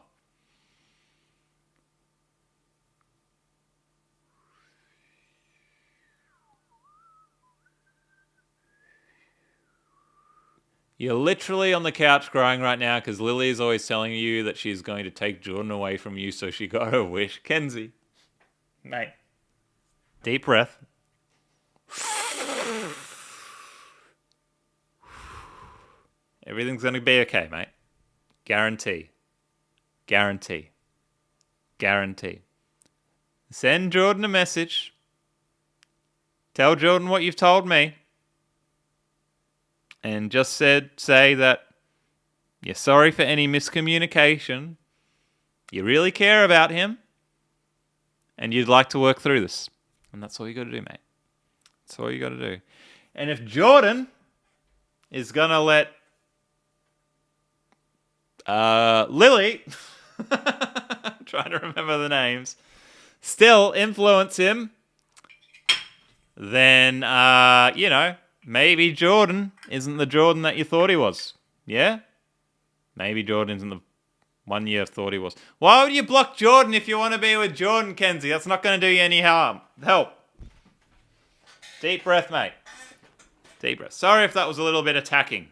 You're literally on the couch crying right now because Lily is always telling you that she's going to take Jordan away from you, so she got her wish. Kenzie. Mate. Deep breath. Everything's going to be okay, mate. Guarantee. Guarantee. Guarantee. Send Jordan a message. Tell Jordan what you've told me. And just say that you're sorry for any miscommunication. You really care about him. And you'd like to work through this. And that's all you got to do, mate. That's all you got to do. And if Jordan is going to let Lily, I'm trying to remember the names, still influence him, then, maybe Jordan isn't the Jordan that you thought he was. Yeah? Maybe Jordan isn't the one you thought he was. Why would you block Jordan if you want to be with Jordan, Kenzie? That's not going to do you any harm. Help. Deep breath, mate. Deep breath. Sorry if that was a little bit attacking.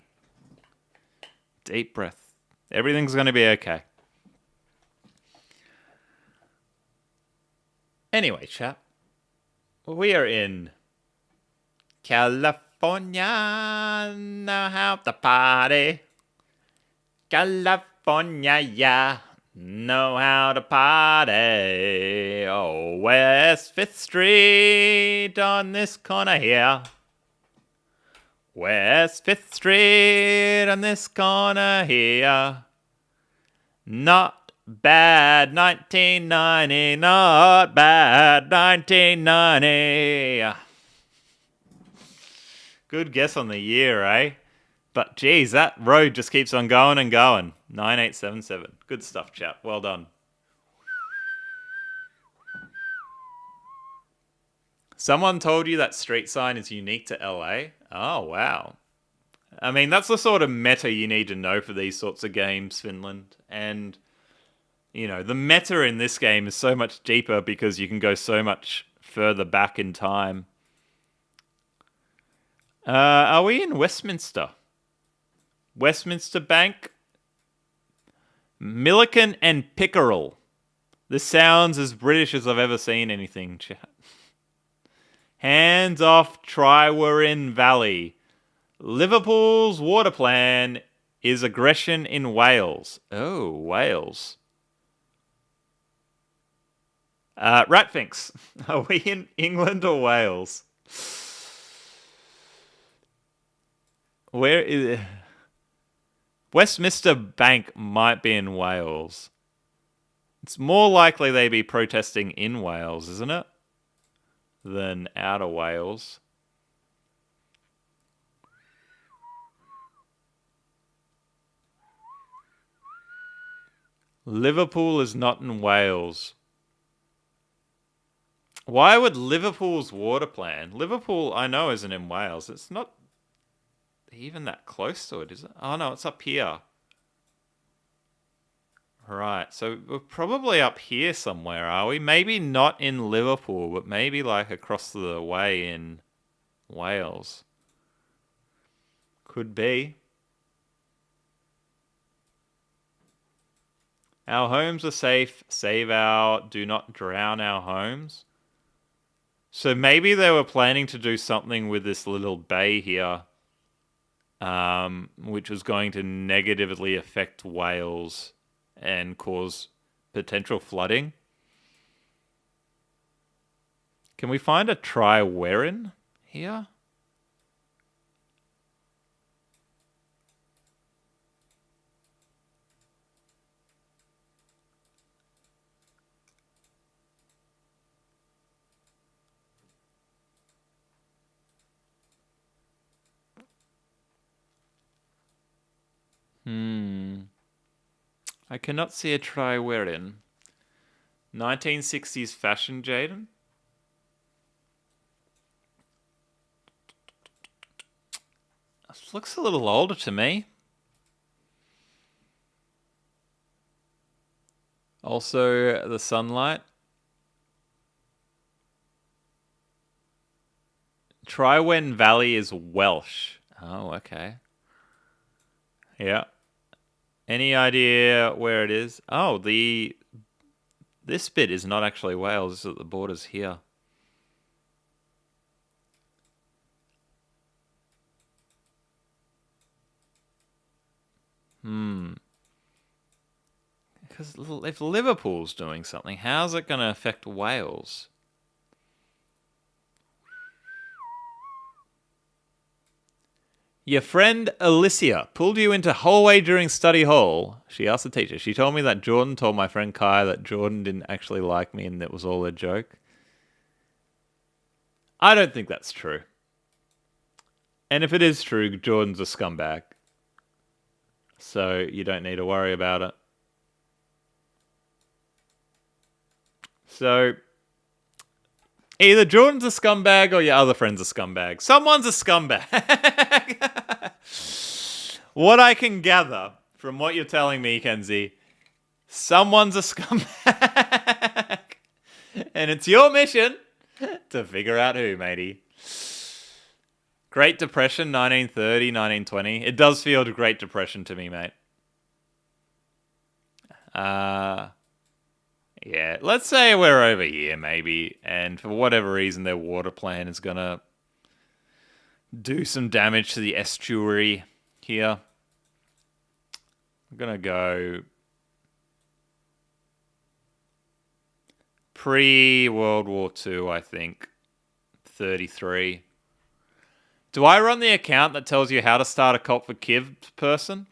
Deep breath. Everything's going to be okay. Anyway, chap. We are in California, know how to party. California, yeah, know how to party. Oh, West 5th Street on this corner here. West 5th Street on this corner here. Not bad, 1990, not bad, 1990. Good guess on the year, eh? But geez, that road just keeps on going and going. 9877. Good stuff, chap. Well done. Someone told you that street sign is unique to LA? Oh, wow. I mean, that's the sort of meta you need to know for these sorts of games, Finland. And, the meta in this game is so much deeper because you can go so much further back in time. Are we in Westminster? Westminster Bank? Milliken and Pickerel. This sounds as British as I've ever seen anything, chat. Hands off Tryweryn Valley. Liverpool's water plan is aggression in Wales. Oh, Wales. Ratfinks. Are we in England or Wales? Where is it? Westminster Bank might be in Wales. It's more likely they be protesting in Wales, isn't it? Than out of Wales. Liverpool is not in Wales. Why would Liverpool's water plan? Liverpool, I know, isn't in Wales. It's not even that close to it, is it? Oh no, it's up here. Right, so we're probably up here somewhere, are we? Maybe not in Liverpool, but maybe like across the way in Wales. Could be. Our homes are safe. Save our. Do not drown our homes. So maybe they were planning to do something with this little bay here, which was going to negatively affect Wales and cause potential flooding. Can we find a Tryweryn here? I cannot see a Tryweryn. 1960s fashion, Jaden? This looks a little older to me. Also, the sunlight. Tryweryn Valley is Welsh. Oh, okay. Yeah. Any idea where it is? Oh, this bit is not actually Wales. It's at the borders here. Because if Liverpool's doing something, how's it going to affect Wales? Your friend Alicia pulled you into hallway during study hall. She asked the teacher. She told me that Jordan told my friend Kai that Jordan didn't actually like me and it was all a joke. I don't think that's true. And if it is true, Jordan's a scumbag. So you don't need to worry about it. So either Jordan's a scumbag or your other friend's a scumbag. Someone's a scumbag. What I can gather from what you're telling me, Kenzie, someone's a scumbag. And it's your mission to figure out who, matey. Great Depression, 1930, 1920. It does feel the Great Depression to me, mate. Yeah, let's say we're over here, maybe, and for whatever reason, their water plan is gonna do some damage to the estuary here. I'm gonna go pre-World War II, I think. 33. Do I run the account that tells you how to start a cult for kids, person?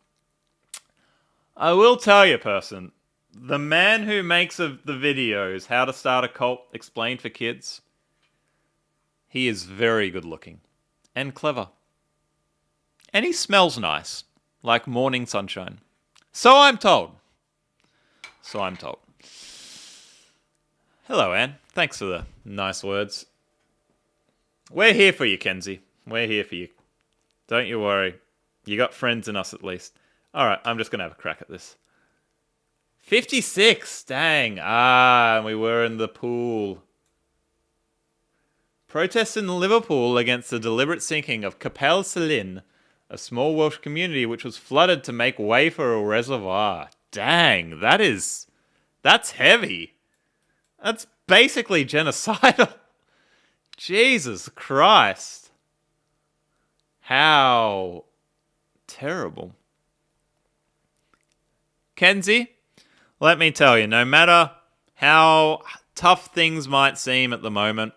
I will tell you, person. The man who makes the videos, How to Start a Cult Explained for Kids, he is very good looking and clever. And he smells nice, like morning sunshine. So I'm told. Hello, Anne. Thanks for the nice words. We're here for you, Kenzie. We're here for you. Don't you worry. You got friends in us at least. Alright, I'm just going to have a crack at this. 56, dang. We were in the pool. Protests in Liverpool against the deliberate sinking of Capel Celyn, a small Welsh community which was flooded to make way for a reservoir. Dang, that's heavy. That's basically genocidal. Jesus Christ. How terrible. Kenzie, let me tell you, no matter how tough things might seem at the moment,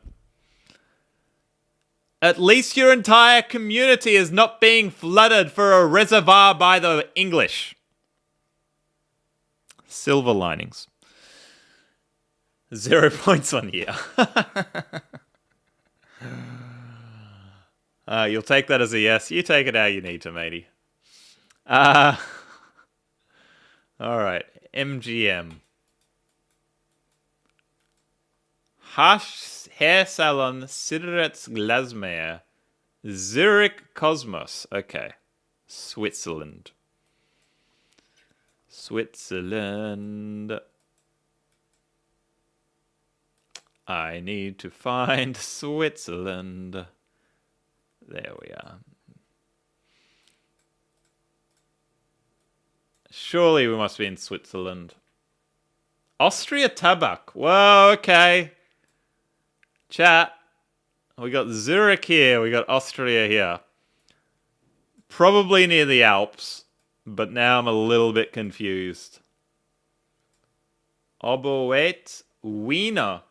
at least your entire community is not being flooded for a reservoir by the English. Silver linings. 0 points on here. You'll take that as a yes. You take it how you need to, matey. Alright. MGM. Hair Salon Cigarettes Glasmer. Zurich Cosmos. Okay. Switzerland. I need to find Switzerland. There we are. Surely we must be in Switzerland. Austria Tabak. Whoa, okay. Chat. We got Zurich here. We got Austria here. Probably near the Alps. But now I'm a little bit confused. Oberweit. Wiener.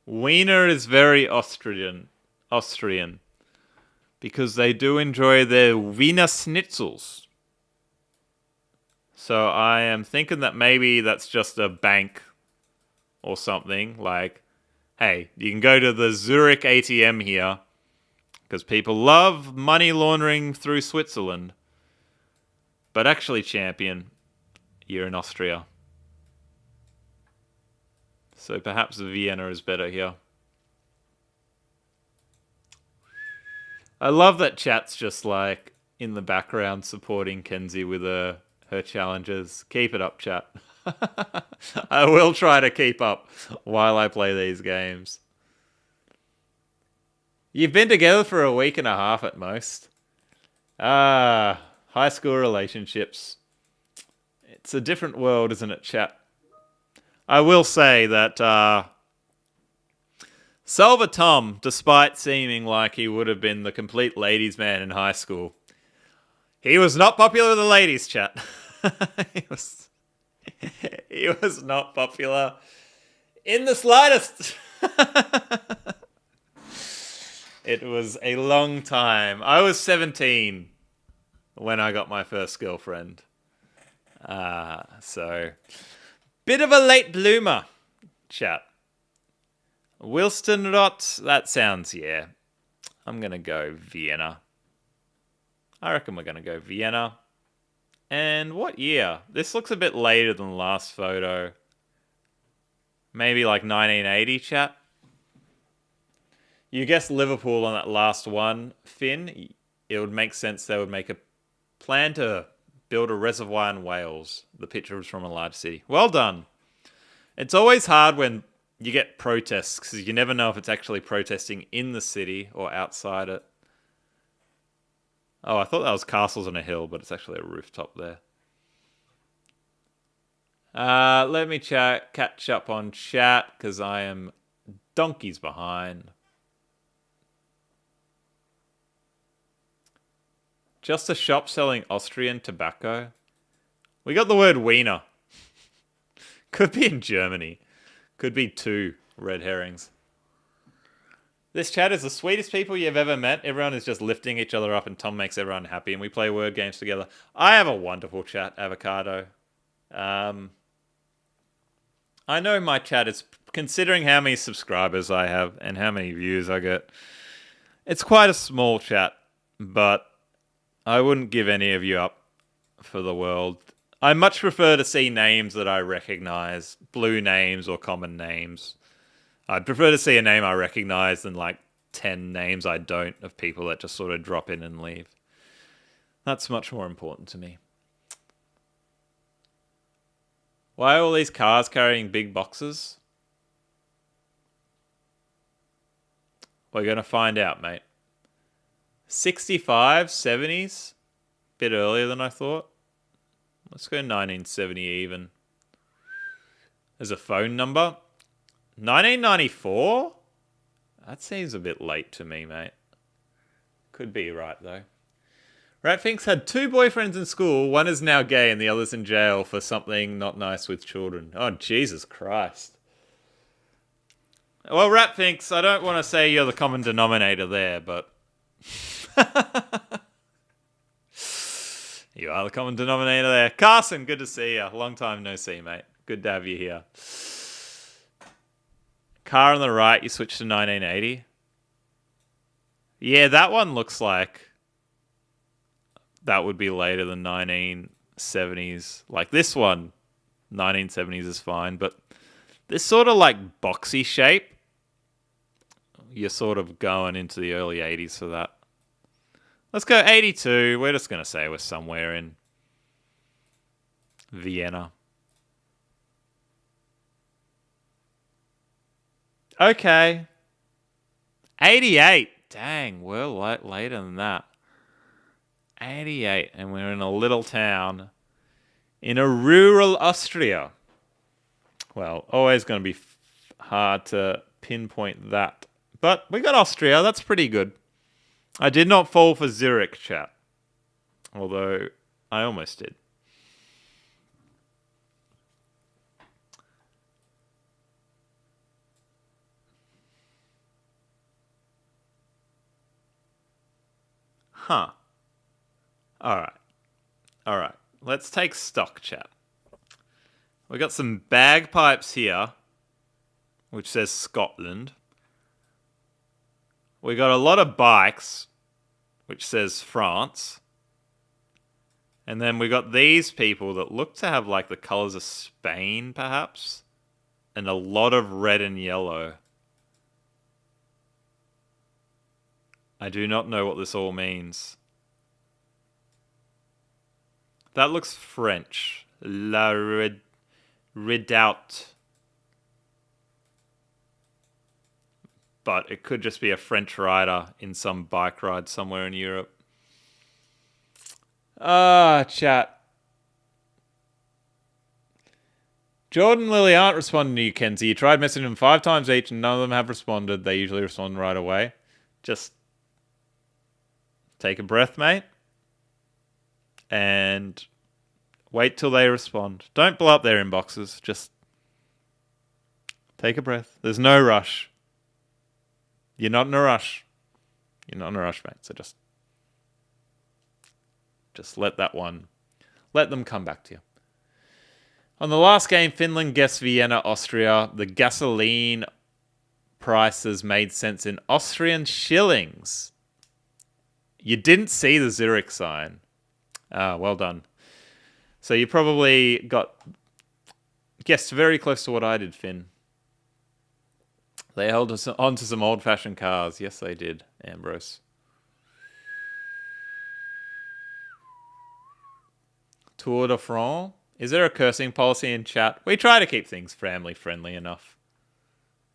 Wiener is very Austrian. Because they do enjoy their Wiener Schnitzels. So I am thinking that maybe that's just a bank or something. Like, hey, you can go to the Zurich ATM here. Because people love money laundering through Switzerland. But actually, champion, you're in Austria. So perhaps Vienna is better here. I love that chat's just like in the background supporting Kenzie with her challenges. Keep it up, chat. I will try to keep up while I play these games. You've been together for a week and a half at most. High school relationships. It's a different world, isn't it, chat? I will say that Salva Tom, despite seeming like he would have been the complete ladies' man in high school, he was not popular with the ladies, chat. he was not popular in the slightest. It was a long time. I was 17 when I got my first girlfriend. So bit of a late bloomer, chat. Wilstenrot, that sounds, yeah. I'm going to go Vienna. I reckon we're going to go Vienna. And what year? This looks a bit later than the last photo. Maybe like 1980, chat. You guessed Liverpool on that last one, Finn. It would make sense they would make a plan to build a reservoir in Wales. The picture was from a large city. Well done. It's always hard when you get protests because you never know if it's actually protesting in the city or outside it. Oh, I thought that was castles on a hill, but it's actually a rooftop there. Let me catch up on chat because I am donkeys behind. Just a shop selling Austrian tobacco. We got the word Wiener. Could be in Germany. Could be 2 red herrings. This chat is the sweetest people you've ever met. Everyone is just lifting each other up and Tom makes everyone happy and we play word games together. I have a wonderful chat, Avocado. I know my chat is, considering how many subscribers I have and how many views I get, it's quite a small chat, but I wouldn't give any of you up for the world. I much prefer to see names that I recognize, blue names or common names. I'd prefer to see a name I recognize than like 10 names I don't of people that just sort of drop in and leave. That's much more important to me. Why are all these cars carrying big boxes? We're going to find out, mate. 65, 70s? Bit earlier than I thought. Let's go 1970 even. There's a phone number. 1994? That seems a bit late to me, mate. Could be right, though. Ratfinks had 2 boyfriends in school. One is now gay and the other's in jail for something not nice with children. Oh, Jesus Christ. Well, Ratfinks, I don't want to say you're the common denominator there, but... You are the common denominator there. Carson, good to see you. Long time no see, mate. Good to have you here. Car on the right, you switch to 1980. Yeah, that one looks like that would be later than 1970s. Like this one, 1970s is fine, but this sort of like boxy shape, you're sort of going into the early 80s for that. Let's go 82. We're just going to say we're somewhere in Vienna. Okay. 88. Dang, we're later than that. 88, and we're in a little town in a rural Austria. Well, always going to be hard to pinpoint that. But we got Austria. That's pretty good. I did not fall for Zurich, chat. Although, I almost did. Huh. Alright. Let's take stock, chat. We got some bagpipes here, which says Scotland. We got a lot of bikes, which says France. And then we got these people that look to have like the colours of Spain, perhaps. And a lot of red and yellow. I do not know what this all means. That looks French. La Redoubt. But it could just be a French rider in some bike ride somewhere in Europe. Chat. Jordan and Lily aren't responding to you, Kenzie. You tried messaging them 5 times each and none of them have responded. They usually respond right away. Just take a breath, mate. And wait till they respond. Don't blow up their inboxes. Just take a breath. There's no rush. You're not in a rush. You're not in a rush, mate. So just let them come back to you. On the last game, Finland guessed Vienna, Austria. The gasoline prices made sense in Austrian shillings. You didn't see the Zurich sign. Well done. So you probably guessed very close to what I did, Finn. They held us onto some old-fashioned cars. Yes, they did, Ambrose. Tour de France. Is there a cursing policy in chat? We try to keep things family-friendly enough.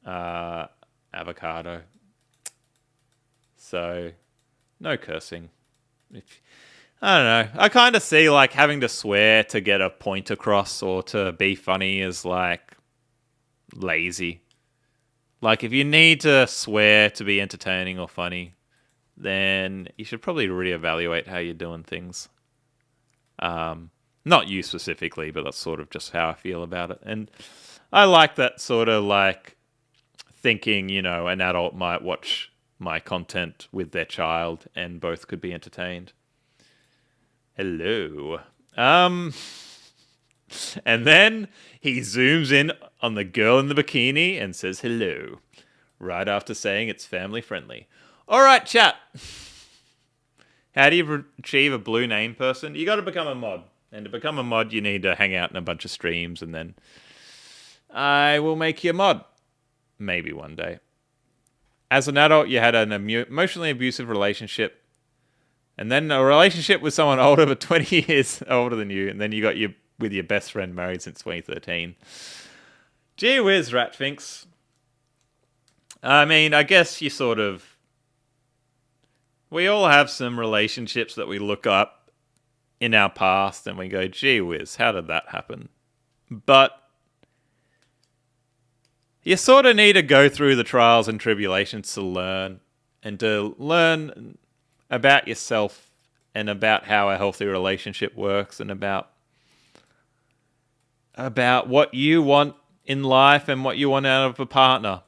Avocado. So, no cursing. I don't know. I kind of see like having to swear to get a point across or to be funny as like lazy. Like if you need to swear to be entertaining or funny, then you should probably reevaluate how you're doing things. Not you specifically, but that's sort of just how I feel about it. And I like that sort of like thinking, you know, an adult might watch my content with their child and both could be entertained. Hello. And then he zooms in on the girl in the bikini and says hello, right after saying it's family friendly. All right, chat. How do you achieve a blue name person? You got to become a mod. And to become a mod, you need to hang out in a bunch of streams, and then I will make you a mod. Maybe one day. As an adult, you had an emotionally abusive relationship, and then a relationship with someone older, but 20 years older than you, and then you got with your best friend married since 2013. Gee whiz, Ratfinks. I mean, I guess you sort of... We all have some relationships that we look up in our past and we go, gee whiz, how did that happen? But you sort of need to go through the trials and tribulations to learn, and to learn about yourself and about how a healthy relationship works, and about what you want in life and what you want out of a partner.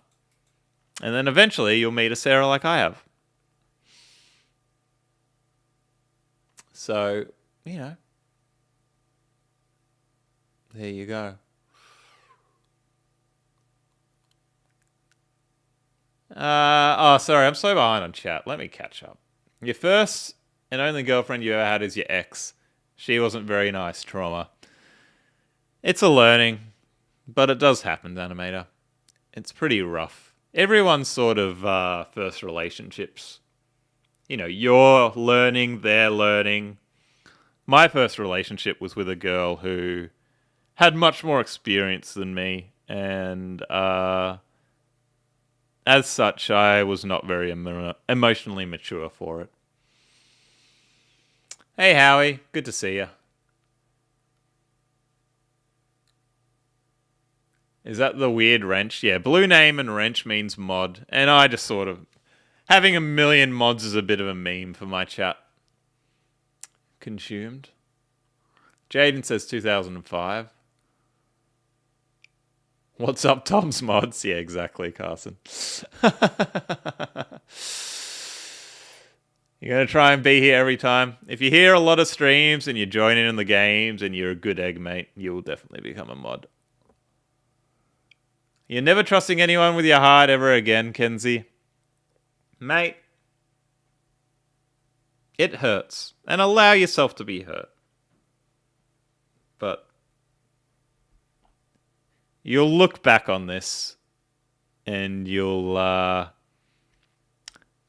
And then eventually you'll meet a Sarah like I have. So, there you go. Sorry, I'm so behind on chat. Let me catch up. Your first and only girlfriend you ever had is your ex. She wasn't very nice, trauma. It's a learning, but it does happen, Animator. It's pretty rough. Everyone's sort of first relationships. You're learning, they're learning. My first relationship was with a girl who had much more experience than me, and as such, I was not very emotionally mature for it. Hey, Howie. Good to see you. Is that the weird wrench? Yeah, blue name and wrench means mod. And I just sort of... Having a million mods is a bit of a meme for my chat. Consumed. Jaden says 2005. What's up, Tom's mods? Yeah, exactly, Carson. You're going to try and be here every time. If you hear a lot of streams and you join in the games and you're a good egg mate, you will definitely become a mod. You're never trusting anyone with your heart ever again, Kenzie. Mate, it hurts. And allow yourself to be hurt. But you'll look back on this and you'll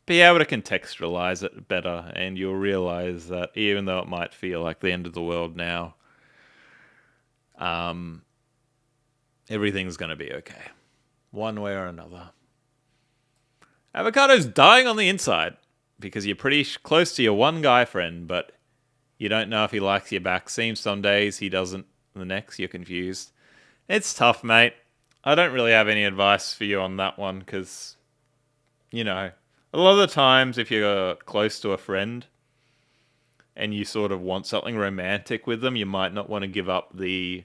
be able to contextualize it better, and you'll realize that even though it might feel like the end of the world now, everything's going to be okay. One way or another. Avocado's dying on the inside because you're pretty close to your one guy friend, but you don't know if he likes you back. Seems some days he doesn't, the next you're confused. It's tough, mate. I don't really have any advice for you on that one because, a lot of the times if you're close to a friend and you sort of want something romantic with them, you might not want to give up the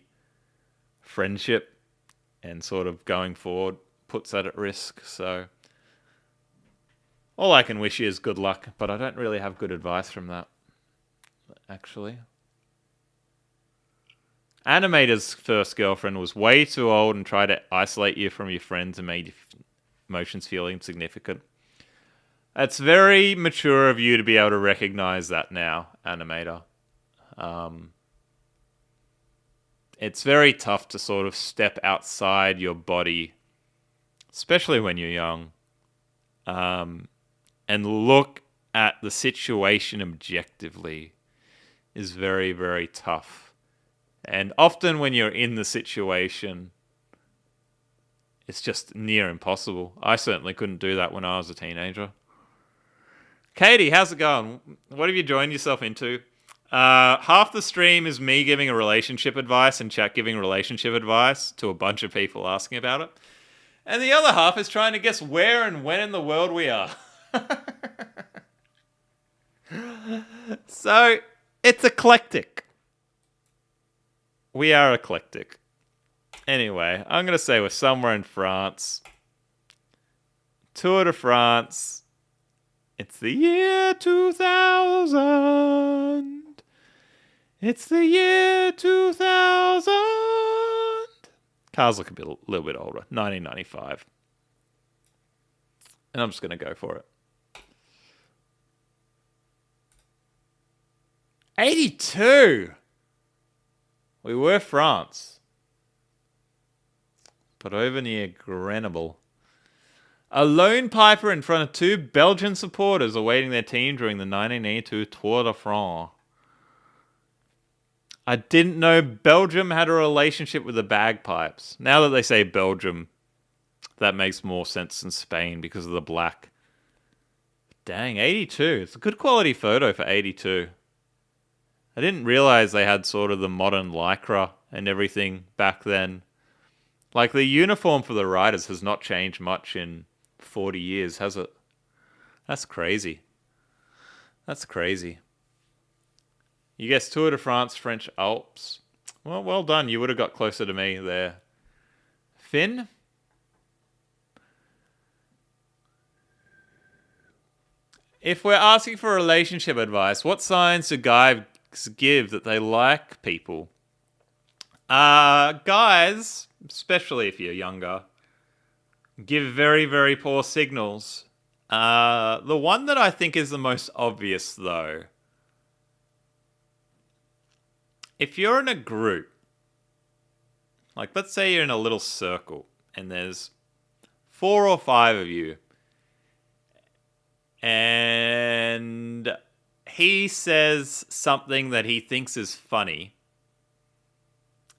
friendship, and sort of going forward puts that at risk. So all I can wish you is good luck, but I don't really have good advice from that, actually. Animator's first girlfriend was way too old and tried to isolate you from your friends and made your emotions feel insignificant. It's very mature of you to be able to recognize that now, Animator. It's very tough to sort of step outside your body, especially when you're young, and look at the situation objectively is very, very tough. And often when you're in the situation, it's just near impossible. I certainly couldn't do that when I was a teenager. Katie, how's it going? What have you joined yourself into? Half the stream is me giving a relationship advice and chat giving relationship advice to a bunch of people asking about it. And the other half is trying to guess where and when in the world we are. So, it's eclectic. We are eclectic. Anyway, I'm going to say we're somewhere in France. Tour de France. It's the year 2000. It's the year 2000. Cars look a little bit older. 1995. And I'm just going to go for it. 82. We were France. But over near Grenoble. A lone piper in front of two Belgian supporters awaiting their team during the 1982 Tour de France. I didn't know Belgium had a relationship with the bagpipes. Now that they say Belgium, that makes more sense than Spain because of the black. Dang, 82. It's a good quality photo for 82. I didn't realize they had sort of the modern lycra and everything back then. Like, the uniform for the riders has not changed much in 40 years, has it? That's crazy. That's crazy. You guessed Tour de France, French Alps. Well done. You would have got closer to me there. Finn? If we're asking for relationship advice, what signs do guys give that they like people? Guys, especially if you're younger, give very, very poor signals. The one that I think is the most obvious, though, if you're in a group, like let's say you're in a little circle and there's 4 or 5 of you, and he says something that he thinks is funny,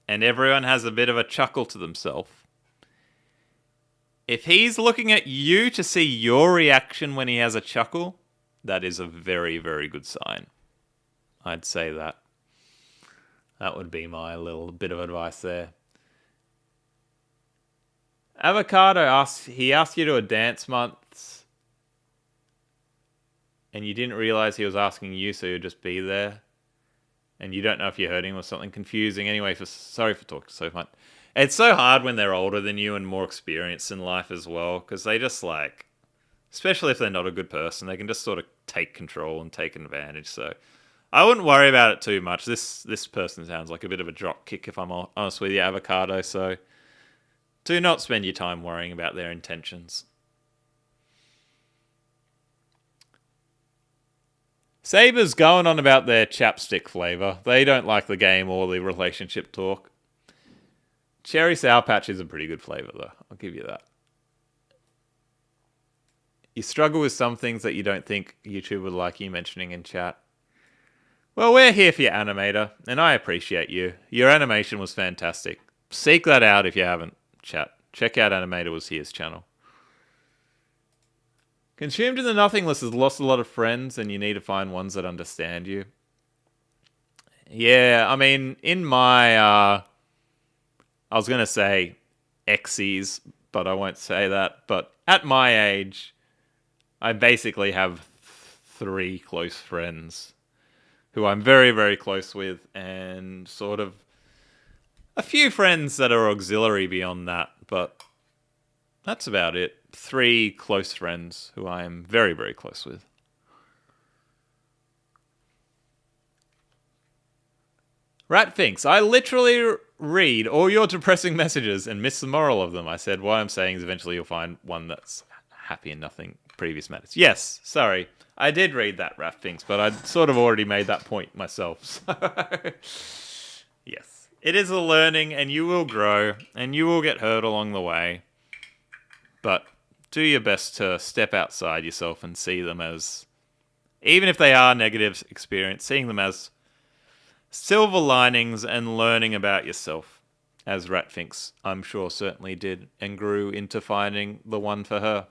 and everyone has a bit of a chuckle to themselves. If he's looking at you to see your reaction when he has a chuckle, that is a very, very good sign. I'd say that. That would be my little bit of advice there. Avocado asked you to a dance once, and you didn't realize he was asking you, so you'd just be there. And you don't know if you heard him or something confusing. Anyway, sorry for talking so much. It's so hard when they're older than you and more experienced in life as well, because they just like, especially if they're not a good person, they can just sort of take control and take advantage. So I wouldn't worry about it too much. This person sounds like a bit of a drop kick, if I'm honest with you, Avocado. So do not spend your time worrying about their intentions. Saber's going on about their chapstick flavour. They don't like the game or the relationship talk. Cherry Sour Patch is a pretty good flavour, though. I'll give you that. You struggle with some things that you don't think YouTube would like you mentioning in chat. Well, we're here for you, Animator, and I appreciate you. Your animation was fantastic. Seek that out if you haven't, chat. Check out Animator Was Here's channel. Consumed in the Nothingless has lost a lot of friends, and you need to find ones that understand you. Yeah, I mean, in my, I was going to say Xyz, but I won't say that. But at my age, I basically have 3 close friends who I'm very, very close with, and sort of a few friends that are auxiliary beyond that, but that's about it. 3 close friends who I am very, very close with. Ratfinks, I literally read all your depressing messages and miss the moral of them. I said, what I'm saying is eventually you'll find one that's happy and nothing previous matters. Yes, sorry. I did read that, Ratfinks, but I'd sort of already made that point myself. So, yes. It is a learning, and you will grow, and you will get hurt along the way. But do your best to step outside yourself and see them as, even if they are negative experience, seeing them as silver linings and learning about yourself, as Ratfinks, I'm sure, certainly did, and grew into finding the one for her.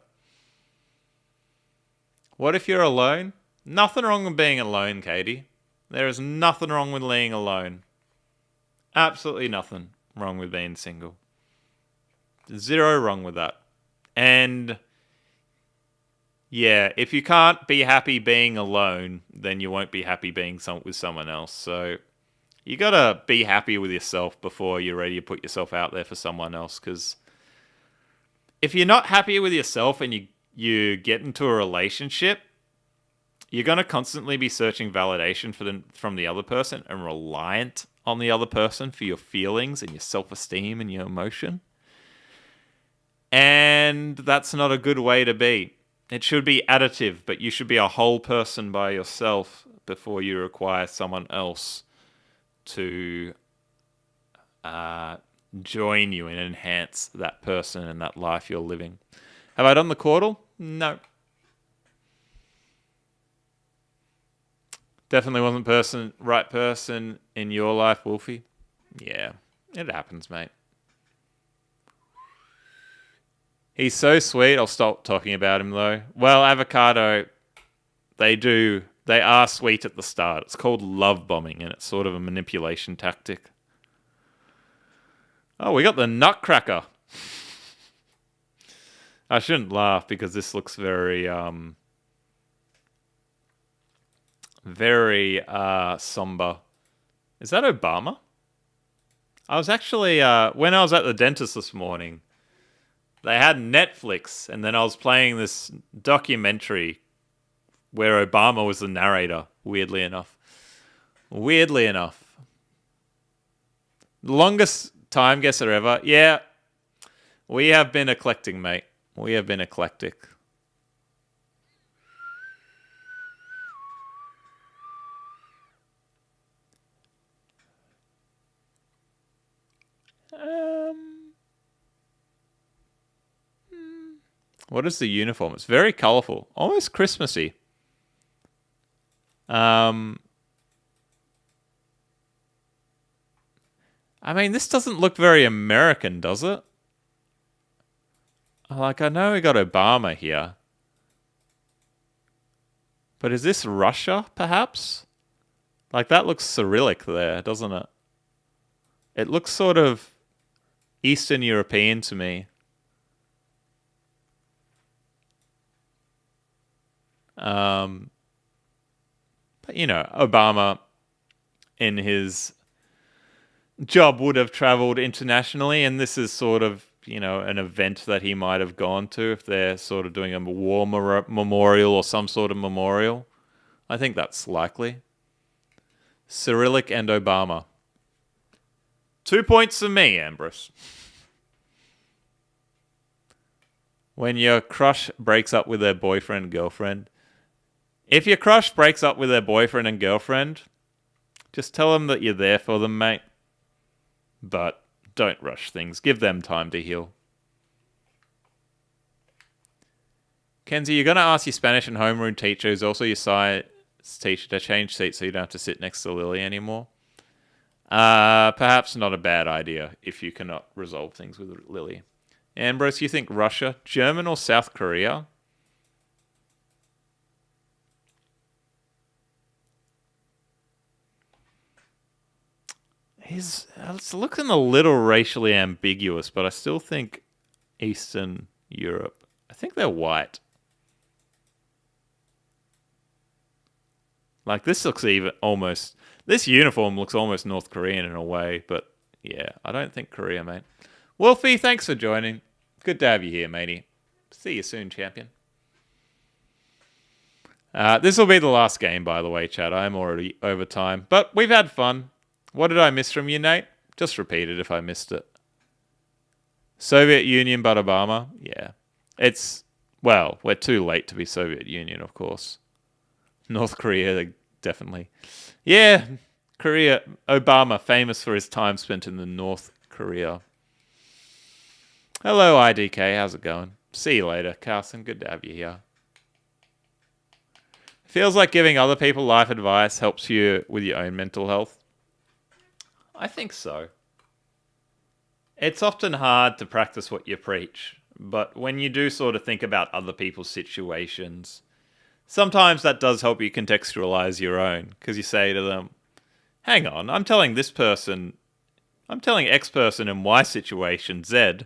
What if you're alone? Nothing wrong with being alone, Katie. There is nothing wrong with being alone. Absolutely nothing wrong with being single. 0 wrong with that. And yeah, if you can't be happy being alone, then you won't be happy being with someone else. So you gotta be happy with yourself before you're ready to put yourself out there for someone else. Because if you're not happy with yourself and you get into a relationship, you're gonna constantly be searching validation from the other person and reliant on the other person for your feelings and your self-esteem and your emotion. And that's not a good way to be. It should be additive, but you should be a whole person by yourself before you require someone else to join you and enhance that person and that life you're living. Have I done the Caudle? No. Definitely wasn't right person in your life, Wolfie. Yeah, it happens, mate. He's so sweet. I'll stop talking about him, though. Well, Avocado, they are sweet at the start. It's called love bombing, and it's sort of a manipulation tactic. Oh, we got the Nutcracker. I shouldn't laugh because this looks very very somber. Is that Obama? I was actually when I was at the dentist this morning, they had Netflix, and then I was playing this documentary where Obama was the narrator. Weirdly enough. Weirdly enough. Longest time guesser ever. Yeah, we have been eclectic, mate. We have been eclectic. Um, what is the uniform? It's very colourful, almost Christmassy. Um, I mean, this doesn't look very American, does it? Like, I know we got Obama here. But is this Russia, perhaps? Like, that looks Cyrillic there, doesn't it? It looks sort of Eastern European to me. Um, but, you know, Obama in his job would have traveled internationally, and this is sort of, you know, an event that he might have gone to if they're sort of doing a war memorial or some sort of memorial. I think that's likely. Cyrillic and Obama. 2 points for me, Ambrose. When your crush breaks up with their boyfriend, girlfriend. If your crush breaks up with their boyfriend and girlfriend, just tell them that you're there for them, mate. But don't rush things. Give them time to heal. Kenzie, you're going to ask your Spanish and homeroom teacher, who's also your science teacher, to change seats so you don't have to sit next to Lily anymore. Perhaps not a bad idea if you cannot resolve things with Lily. Ambrose, you think Russia, German or South Korea? It's looking a little racially ambiguous, but I still think Eastern Europe. I think they're white. Like, this looks even almost... This uniform looks almost North Korean in a way, but yeah, I don't think Korea, mate. Wolfie, thanks for joining. Good to have you here, matey. See you soon, champion. This will be the last game, by the way, chat. I'm already over time, but we've had fun. What did I miss from you, Nate? Just repeat it if I missed it. Soviet Union, but Obama? Yeah. It's... Well, we're too late to be Soviet Union, of course. North Korea, definitely. Yeah, Korea. Obama, famous for his time spent in the North Korea. Hello, IDK. How's it going? See you later, Carson. Good to have you here. Feels like giving other people life advice helps you with your own mental health. I think so. It's often hard to practice what you preach, but when you do sort of think about other people's situations, sometimes that does help you contextualize your own, because you say to them, hang on, I'm telling X person in Y situation, Z,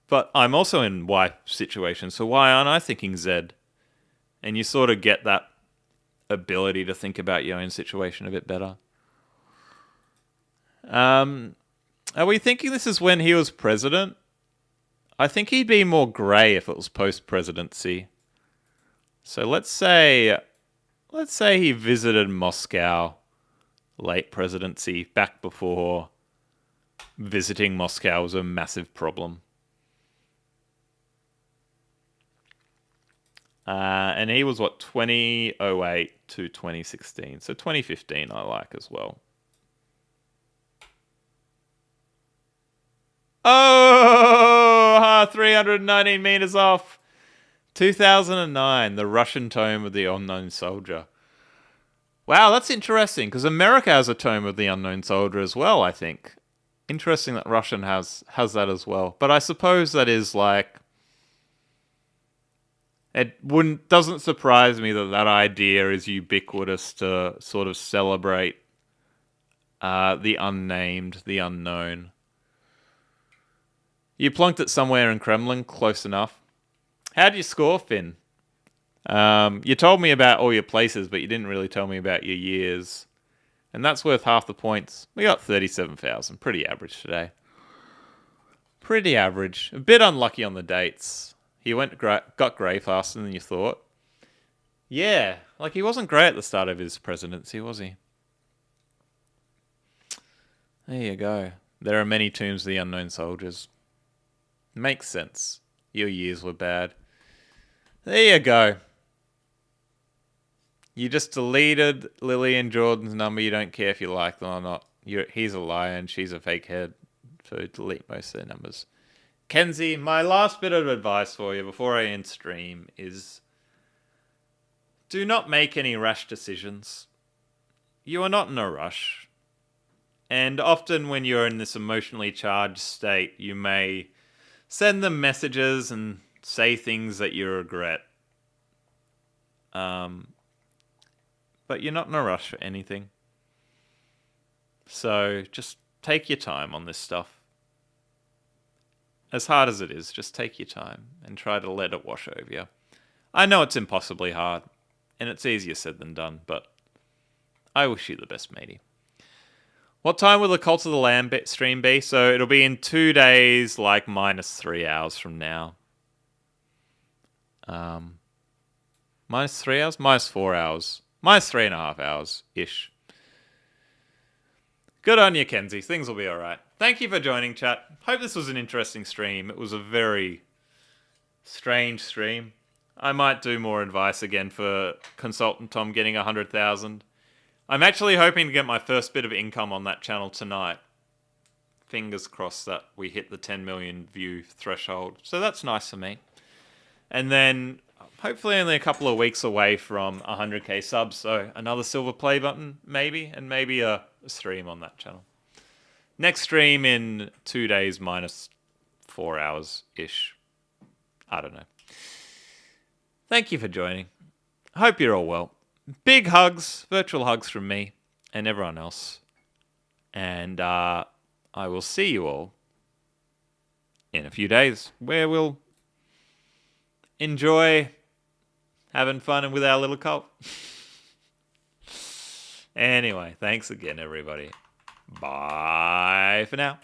but I'm also in Y situation, so why aren't I thinking Z? And you sort of get that ability to think about your own situation a bit better. Are we thinking this is when he was president? I think he'd be more grey if it was post-presidency. So let's say he visited Moscow late presidency, back before visiting Moscow was a massive problem. And he was, 2008 to 2016. So 2015 I like as well. Oh, 319 meters off. 2009, the Russian Tome of the Unknown Soldier. Wow, that's interesting, because America has a Tome of the Unknown Soldier as well, I think. Interesting that Russian has that as well. But I suppose that is like... doesn't surprise me that idea is ubiquitous to sort of celebrate the unnamed, the unknown. You plonked it somewhere in Kremlin, close enough. How did you score, Finn? You told me about all your places, but you didn't really tell me about your years. And that's worth half the points. We got 37,000. Pretty average today. Pretty average. A bit unlucky on the dates. He got grey faster than you thought. Yeah, like he wasn't great at the start of his presidency, was he? There you go. There are many tombs of the unknown soldiers. Makes sense. Your years were bad. There you go. You just deleted Lily and Jordan's number. You don't care if you like them or not. He's a liar and she's a fake head. So delete most of their numbers. Kenzie, my last bit of advice for you before I end stream is do not make any rash decisions. You are not in a rush. And often when you're in this emotionally charged state, you may send them messages and say things that you regret. But you're not in a rush for anything. So just take your time on this stuff. As hard as it is, just take your time and try to let it wash over you. I know it's impossibly hard, and it's easier said than done, but I wish you the best, matey. What time will the Cult of the Lamb stream be? So it'll be in 2 days, like -3 hours from now. -3 hours? -4 hours. -3.5 hours-ish. Good on you, Kenzie. Things will be alright. Thank you for joining, chat. Hope this was an interesting stream. It was a very strange stream. I might do more advice again for Consultant Tom getting 100,000. I'm actually hoping to get my first bit of income on that channel tonight. Fingers crossed that we hit the 10 million view threshold. So that's nice for me. And then hopefully only a couple of weeks away from 100k subs. So another silver play button, maybe. And maybe a stream on that channel. Next stream in 2 days -4 hours-ish. I don't know. Thank you for joining. Hope you're all well. Big hugs, virtual hugs from me and everyone else. And I will see you all in a few days where we'll enjoy having fun with our little cult. Anyway, thanks again, everybody. Bye for now.